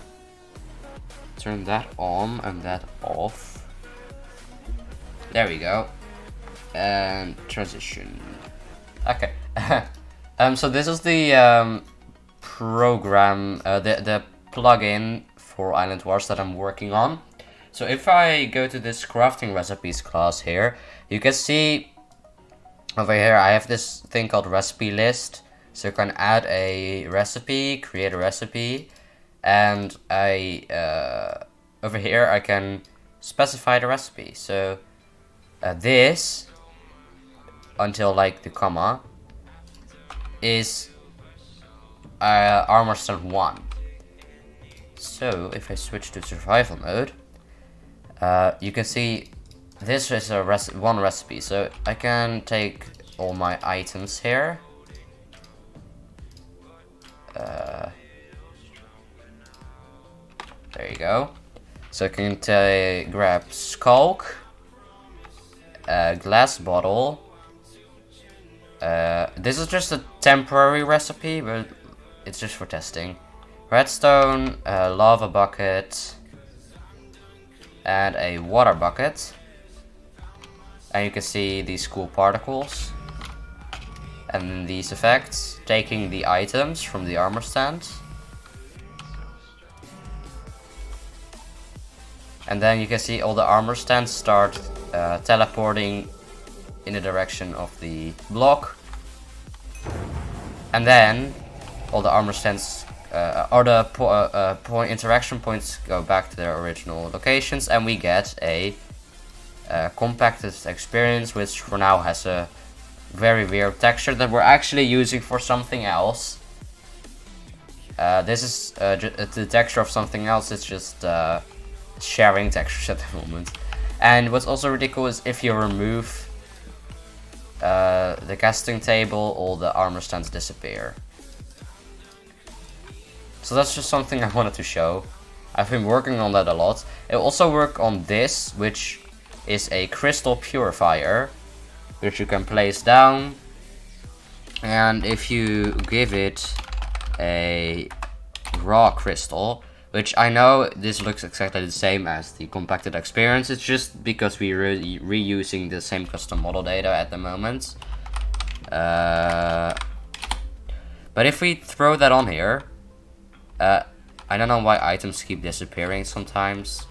turn that on and that off, there we go, and transition. Okay. So this is the program, the plugin for Island Wars that I'm working on. So if I go to this crafting recipes class here, you can see over here I have this thing called recipe list. So you can add a recipe, create a recipe, and over here I can specify the recipe. So this, until like the comma, is armor stand 1. So if I switch to survival mode, you can see this is a one recipe. So I can take all my items here. There you go. So I can grab skulk, glass bottle. This is just a temporary recipe, but it's just for testing. Redstone, lava bucket, and a water bucket. And you can see these cool particles. And these effects, taking the items from the armor stand. And then you can see all the armor stands start teleporting in the direction of the block. And then all the armor stands or the interaction points go back to their original locations, and we get a compacted experience, which for now has a very weird texture that we're actually using for something else. This is the texture of something else. It's just sharing textures at the moment. And what's also really cool is if you remove the casting table, all the armor stands disappear. So that's just something I wanted to show. I've been working on that a lot. I'll also work on this, which is a crystal purifier, which you can place down. And if you give it a raw crystal, which I know this looks exactly the same as the compacted experience, it's just because we're reusing the same custom model data at the moment. But if we throw that on here, I don't know why items keep disappearing sometimes.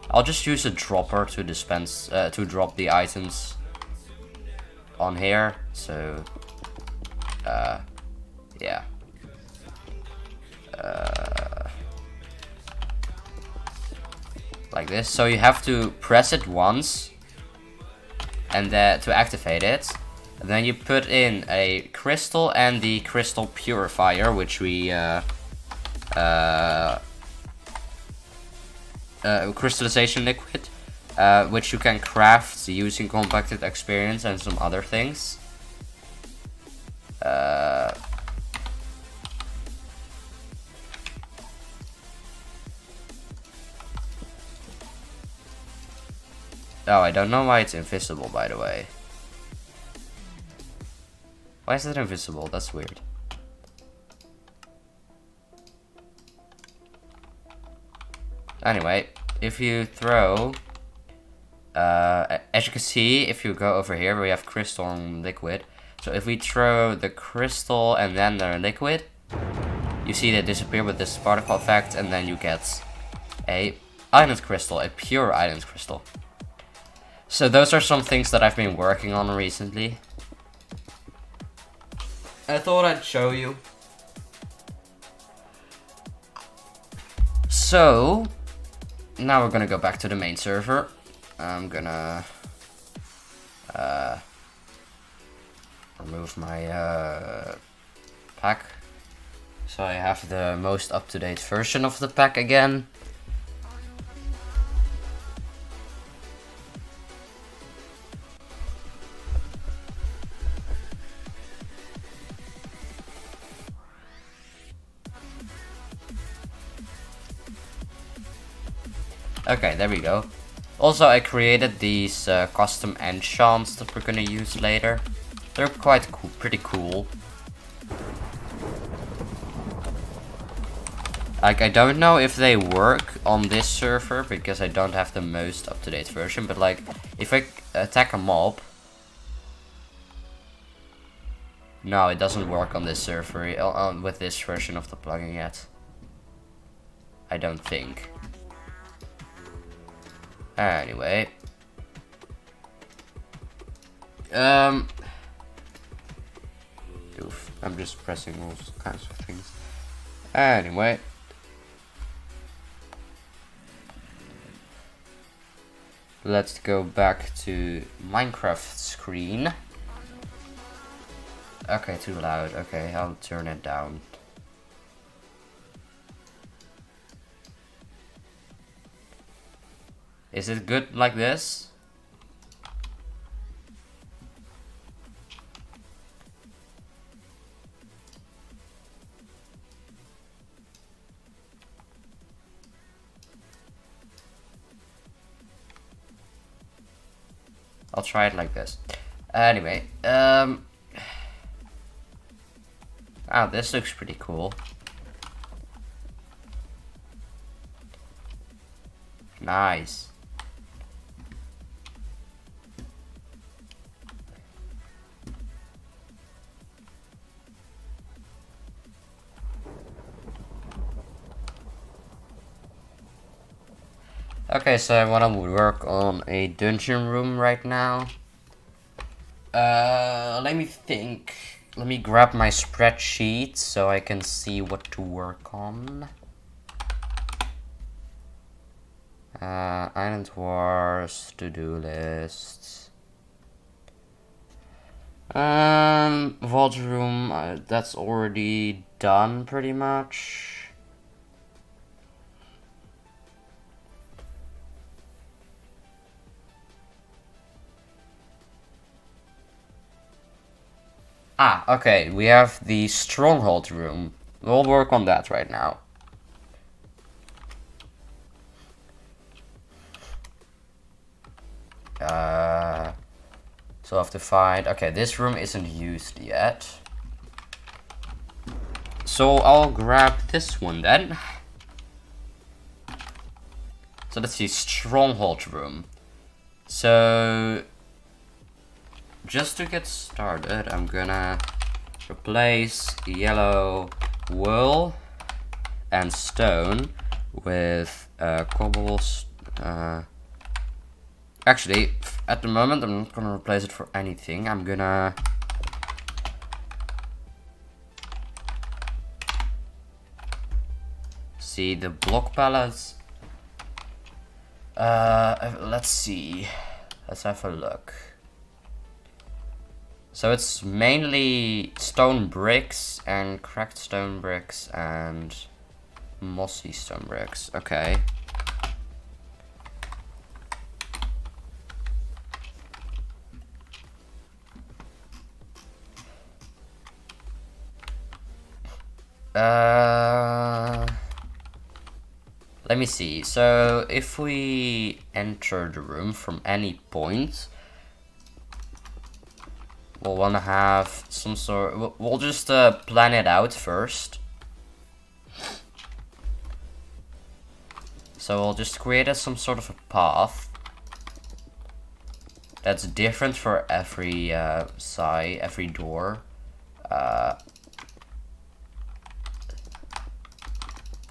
I'll just use a dropper to dispense, to drop the items on here. So, yeah. Like this. So you have to press it once, and to activate it. And then you put in a crystal and the crystal purifier, which we crystallization liquid, which you can craft using compacted experience and some other things. Oh, I don't know why it's invisible, by the way. Why is it invisible? That's weird. Anyway, if you throw, as you can see, if you go over here, we have crystal and liquid. So if we throw the crystal and then the liquid, you see they disappear with this particle effect, and then you get a island crystal, a pure island crystal. So those are some things that I've been working on recently. I thought I'd show you. So now we're gonna go back to the main server. I'm gonna remove my pack, so I have the most up-to-date version of the pack again. Okay, there we go. Also, I created these custom enchants that we're gonna use later. They're quite cool, pretty cool. Like, I don't know if they work on this server because I don't have the most up-to-date version, but like, if I attack a mob, No, it doesn't work on this server with this version of the plugin yet. I don't think. Anyway. Oof, I'm just pressing all kinds of things. Anyway. Let's go back to Minecraft screen. Okay, too loud. Okay, I'll turn it down. Is it good like this? I'll try it like this. Anyway, this looks pretty cool. Nice. Okay, so I want to work on a dungeon room right now. Let me think. Let me grab my spreadsheet so I can see what to work on. Island Wars, to-do lists. Vault room, that's already done pretty much. Okay, we have the stronghold room. We'll work on that right now. So I have to find... Okay, this room isn't used yet. So I'll grab this one then. So that's the stronghold room. So... just to get started, I'm gonna replace yellow wool and stone with cobbles. Actually, at the moment, I'm not gonna replace it for anything. I'm gonna see the block pallets. Let's see. Let's have a look. So it's mainly stone bricks and cracked stone bricks and mossy stone bricks. Okay. Let me see. So if we enter the room from any point, we'll want to have some sort... We'll just plan it out first. So we'll just create some sort of a path that's different for every side, every door.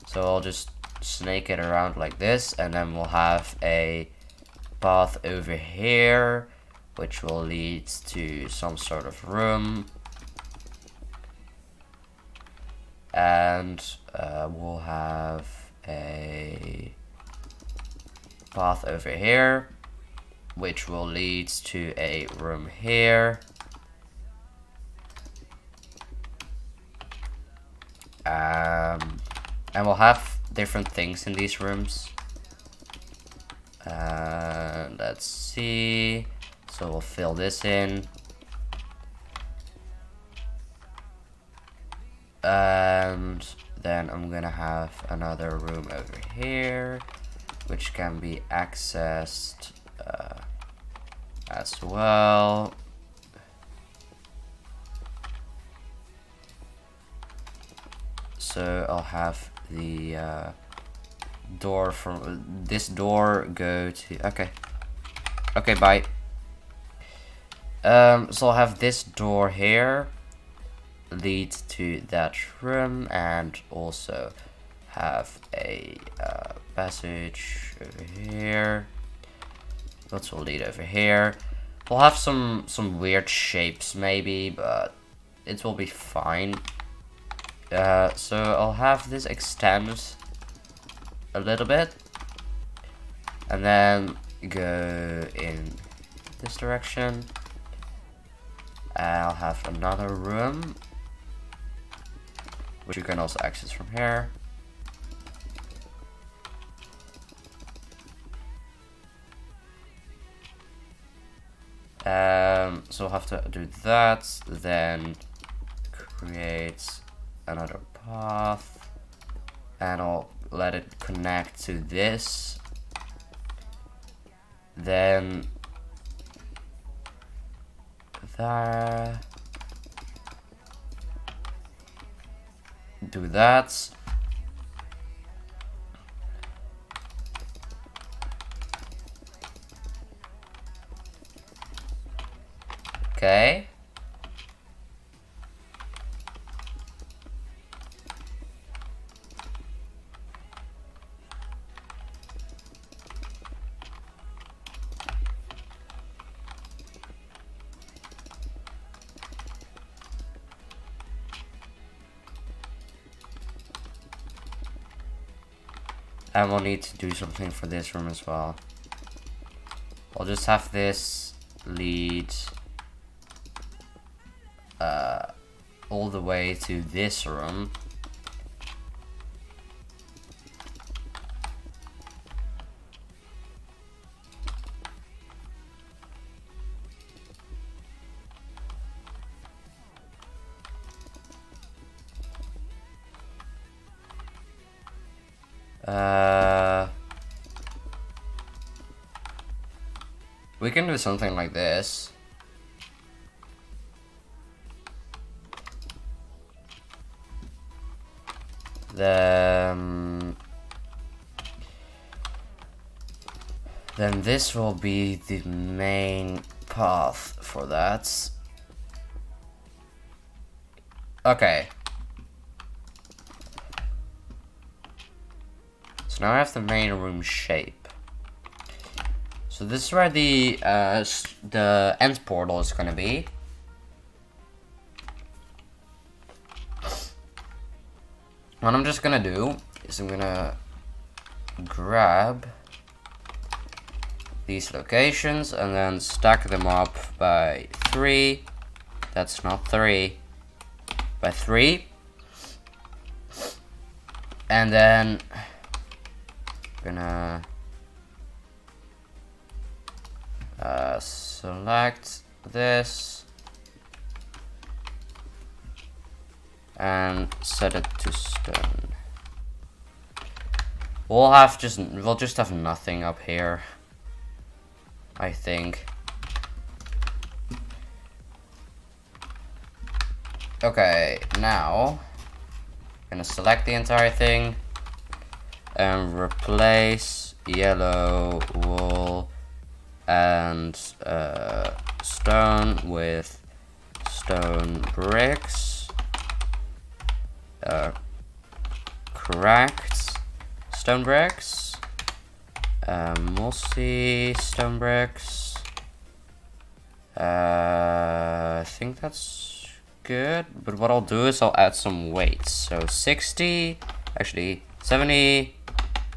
So I'll just snake it around like this, and then we'll have a path over here, which will lead to some sort of room. And we'll have a path over here, which will lead to a room here. And we'll have different things in these rooms. Let's see. So we'll fill this in. And then I'm gonna have another room over here, which can be accessed as well. So I'll have the door from this door go to... Okay, bye. So I'll have this door here, lead to that room, and also have a passage over here. That will lead over here. We'll have some weird shapes maybe, but it will be fine. So I'll have this extend a little bit, and then go in this direction. I'll have another room, which you can also access from here. So I'll have to do that, then create another path, and I'll let it connect to this. Then there, do that. Okay. And we'll need to do something for this room as well. I'll just have this lead all the way to this room. We can do something like this. Then this will be the main path for that. Okay. So now I have the main room shape. So this is where the end portal is gonna be. What I'm just gonna do is I'm gonna grab these locations and then stack them up by 3. That's not 3. By 3. And then I'm gonna select this and set it to stone. We'll just have nothing up here, I think. Okay, now I'm gonna select the entire thing and replace yellow wool and stone with stone bricks, cracked stone bricks, mossy stone bricks. I think that's good, but what I'll do is I'll add some weights. So 60, actually 70,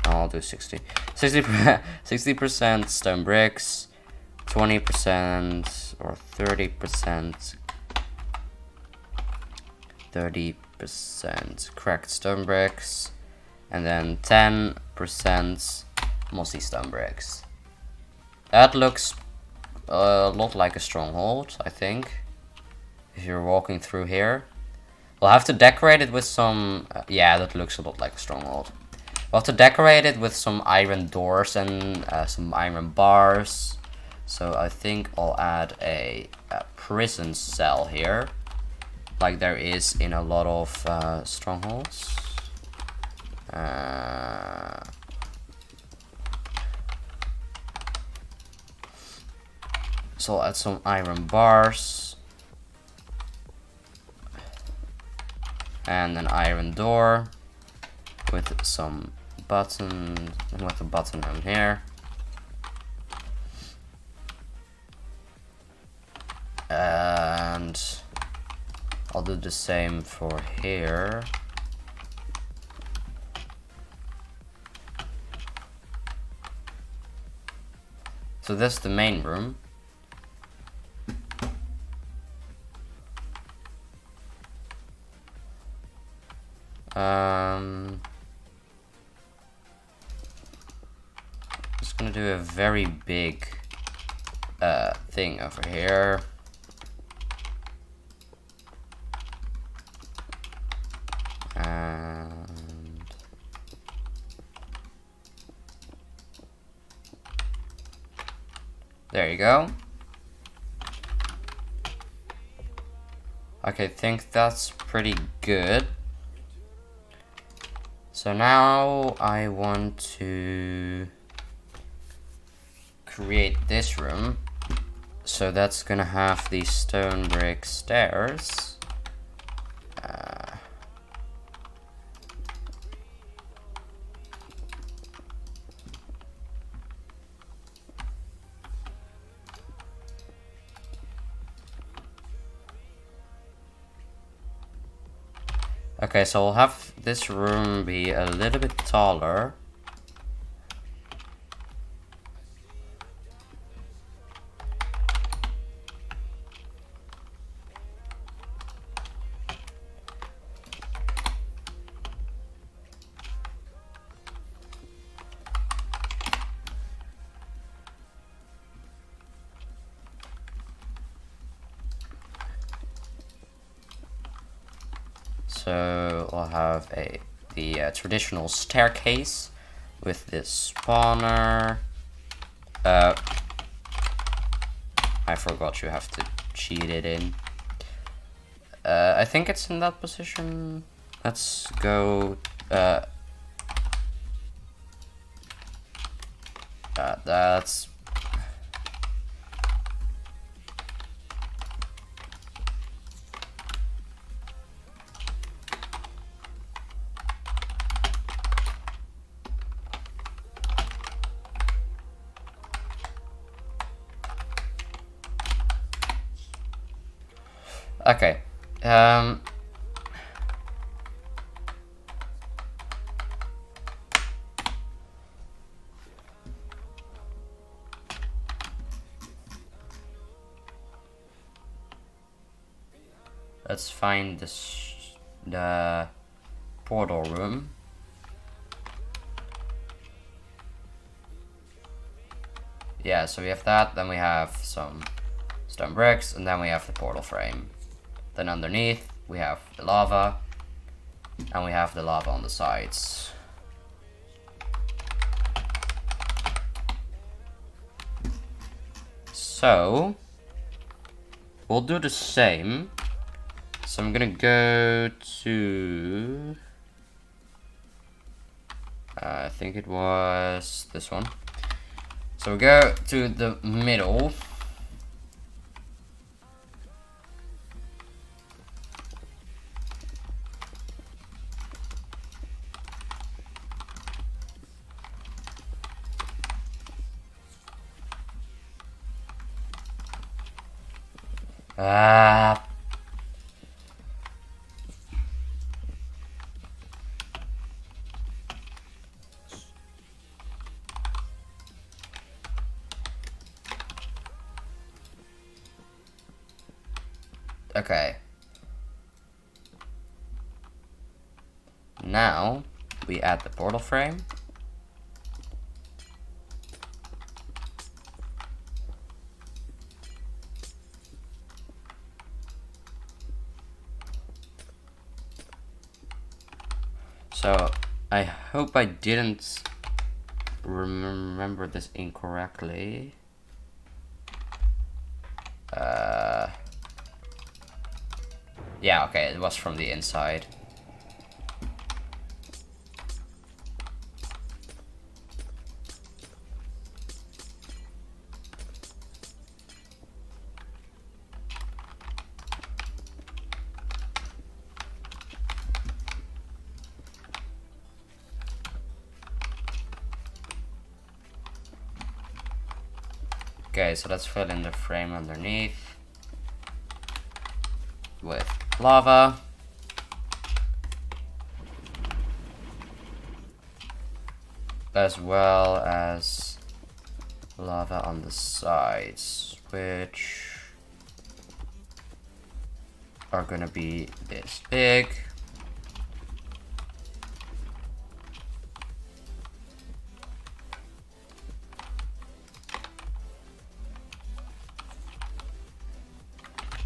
no, I'll do 60. 60% stone bricks, 20% or 30% cracked stone bricks, and then 10% mossy stone bricks. That looks a lot like a stronghold, I think. If you're walking through here, we'll have to decorate it with some. Yeah, that looks a lot like a stronghold. We'll have to decorate it with some iron doors and some iron bars. So I think I'll add a prison cell here, like there is in a lot of strongholds. So I'll add some iron bars. and an iron door with some button, with a button down here. And I'll do the same for here. So this is the main room. Just gonna do a very big thing over here. And there you go. Okay, I think that's pretty good. So now I want to create this room. So that's gonna have these stone brick stairs. Okay, so I'll have this room be a little bit taller. So I'll have the traditional staircase with this spawner. I forgot you have to cheat it in. I think it's in that position. Let's go. That's. Okay. Let's find the portal room. Yeah, so we have that, then we have some stone bricks, and then we have the portal frame. Then underneath, we have the lava, and we have the lava on the sides. So, we'll do the same. So I'm gonna go to... I think it was this one. So we go to the middle. Okay. Now we add the portal frame. So I hope I didn't remember this incorrectly. Yeah, okay, it was from the inside. Okay, so let's fill in the frame underneath with lava. As well as lava on the sides, which are gonna be this big.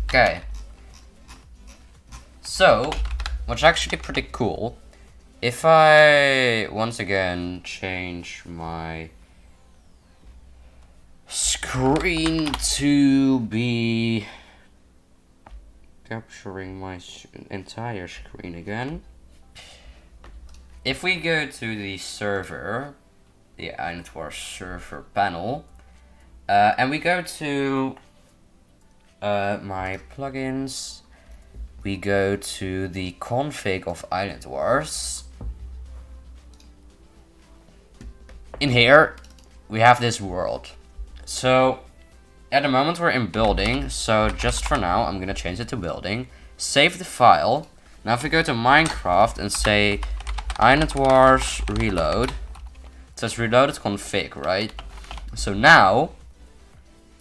Okay. So, what's actually pretty cool, if I once again change my screen to be capturing my entire screen again. If we go to the server, the islandwars server panel, and we go to my plugins, we go to the config of islandwars. In here, we have this world. So, at the moment we're in building, so just for now, I'm gonna change it to building. Save the file. Now if we go to Minecraft and say islandwars reload, it says reloaded config, right? So now,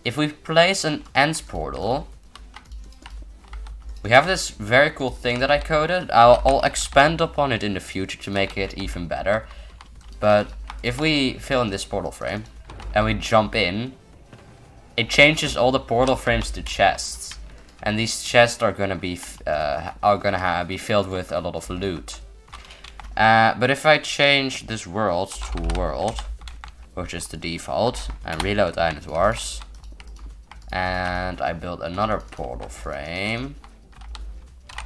if we place an ends portal, we have this very cool thing that I coded. I'll expand upon it in the future to make it even better. But if we fill in this portal frame and we jump in, it changes all the portal frames to chests, and these chests are gonna be be filled with a lot of loot. But if I change this world to world, which is the default, and reload islandwars, and I build another portal frame,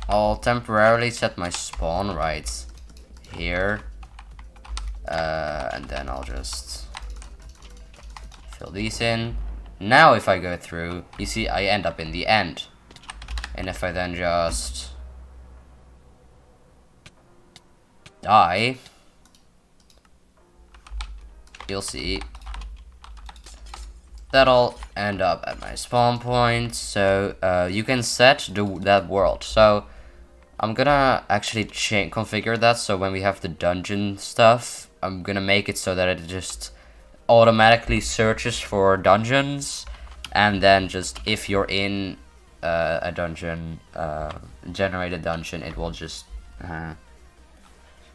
I'll temporarily set my spawn right here, and then I'll just fill these in. Now if I go through, you see I end up in the end. And if I then just die, you'll see that'll end up at my spawn point. So you can set that world. So I'm gonna actually configure that, so when we have the dungeon stuff, I'm gonna make it so that it just automatically searches for dungeons, and then just if you're in a dungeon, generated dungeon, it will just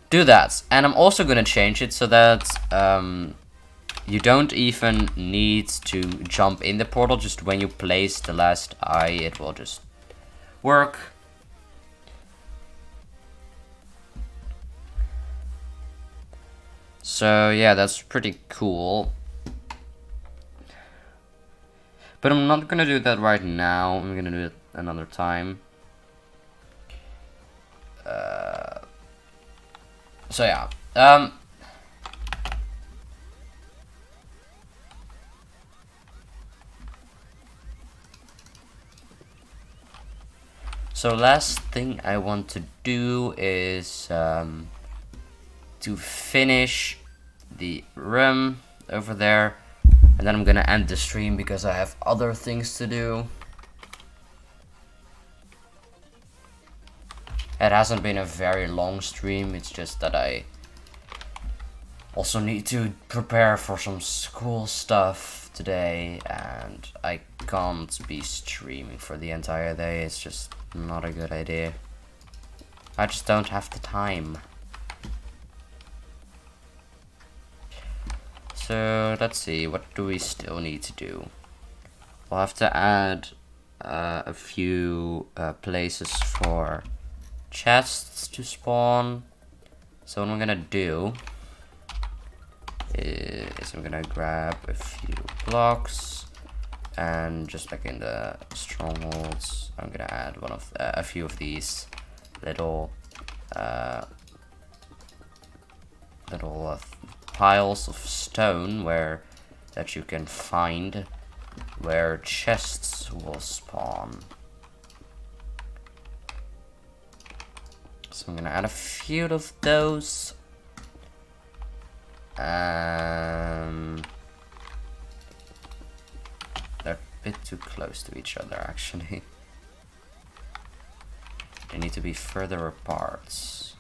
do that. And I'm also gonna change it so that you don't even need to jump in the portal. Just when you place the last eye, it will just work. So yeah, that's pretty cool. But I'm not gonna do that right now. I'm gonna do it another time. So yeah. So last thing I want to do is to finish the room over there, and then I'm gonna end the stream because I have other things to do. It hasn't been a very long stream, it's just that I also need to prepare for some school stuff today, and I can't be streaming for the entire day. It's just not a good idea. I just don't have the time. So let's see, what do we still need to do? We'll have to add a few places for chests to spawn. So what I'm gonna do is I'm gonna grab a few blocks, and just like in the strongholds, I'm gonna add a few of these little piles of stone that you can find where chests will spawn. So I'm gonna add a few of those. bit too close to each other, actually. They need to be further apart.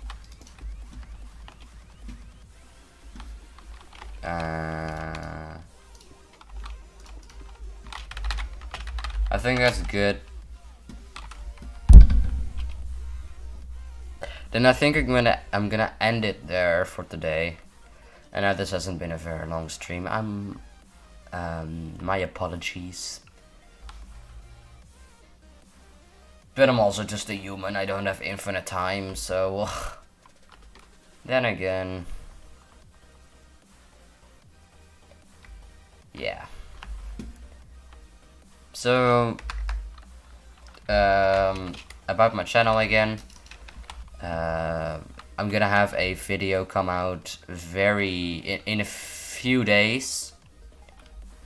I think that's good. Then I think I'm gonna end it there for today. I know this hasn't been a very long stream. My apologies. But I'm also just a human. I don't have infinite time, so then again, yeah. So about my channel again. I'm gonna have a video come out in a few days,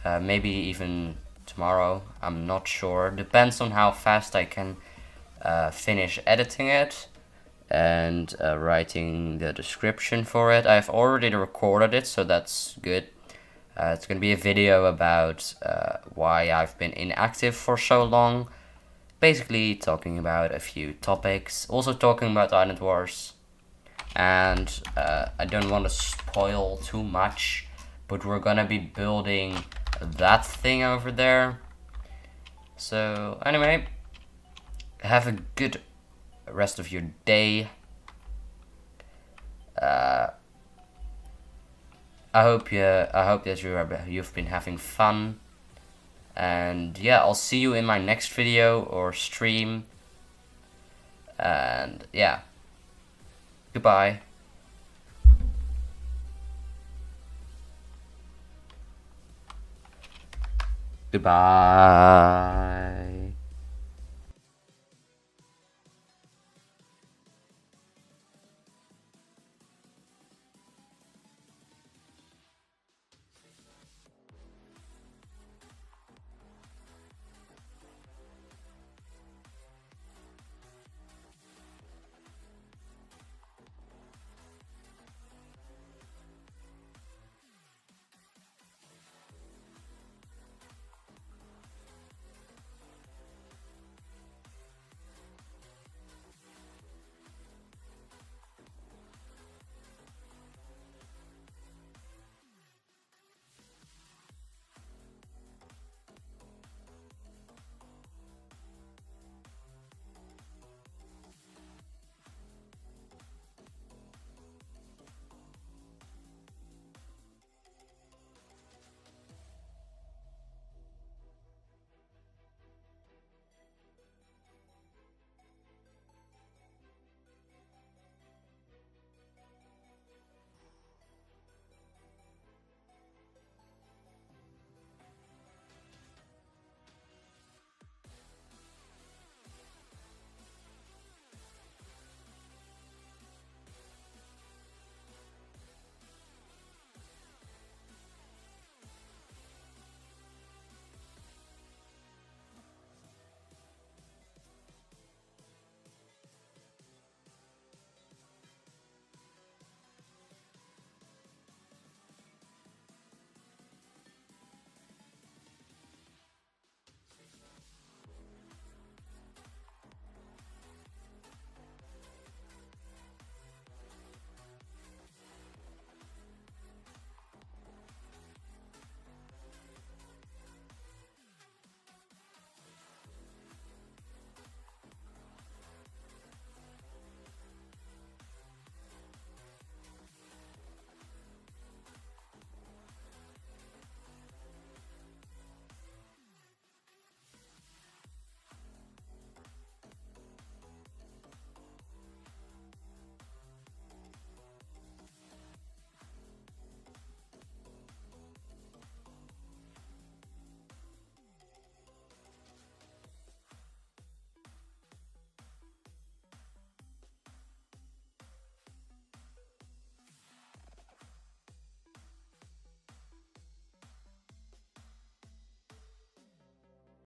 maybe even tomorrow. I'm not sure. Depends on how fast I can finish editing it and writing the description for it. I've already recorded it, so that's good. It's gonna be a video about why I've been inactive for so long. Basically talking about a few topics, also talking about Island Wars, and I don't want to spoil too much, but we're gonna be building that thing over there. So anyway, have a good rest of your day. I hope that you've been having fun. And yeah, I'll see you in my next video or stream. And yeah, goodbye. Goodbye.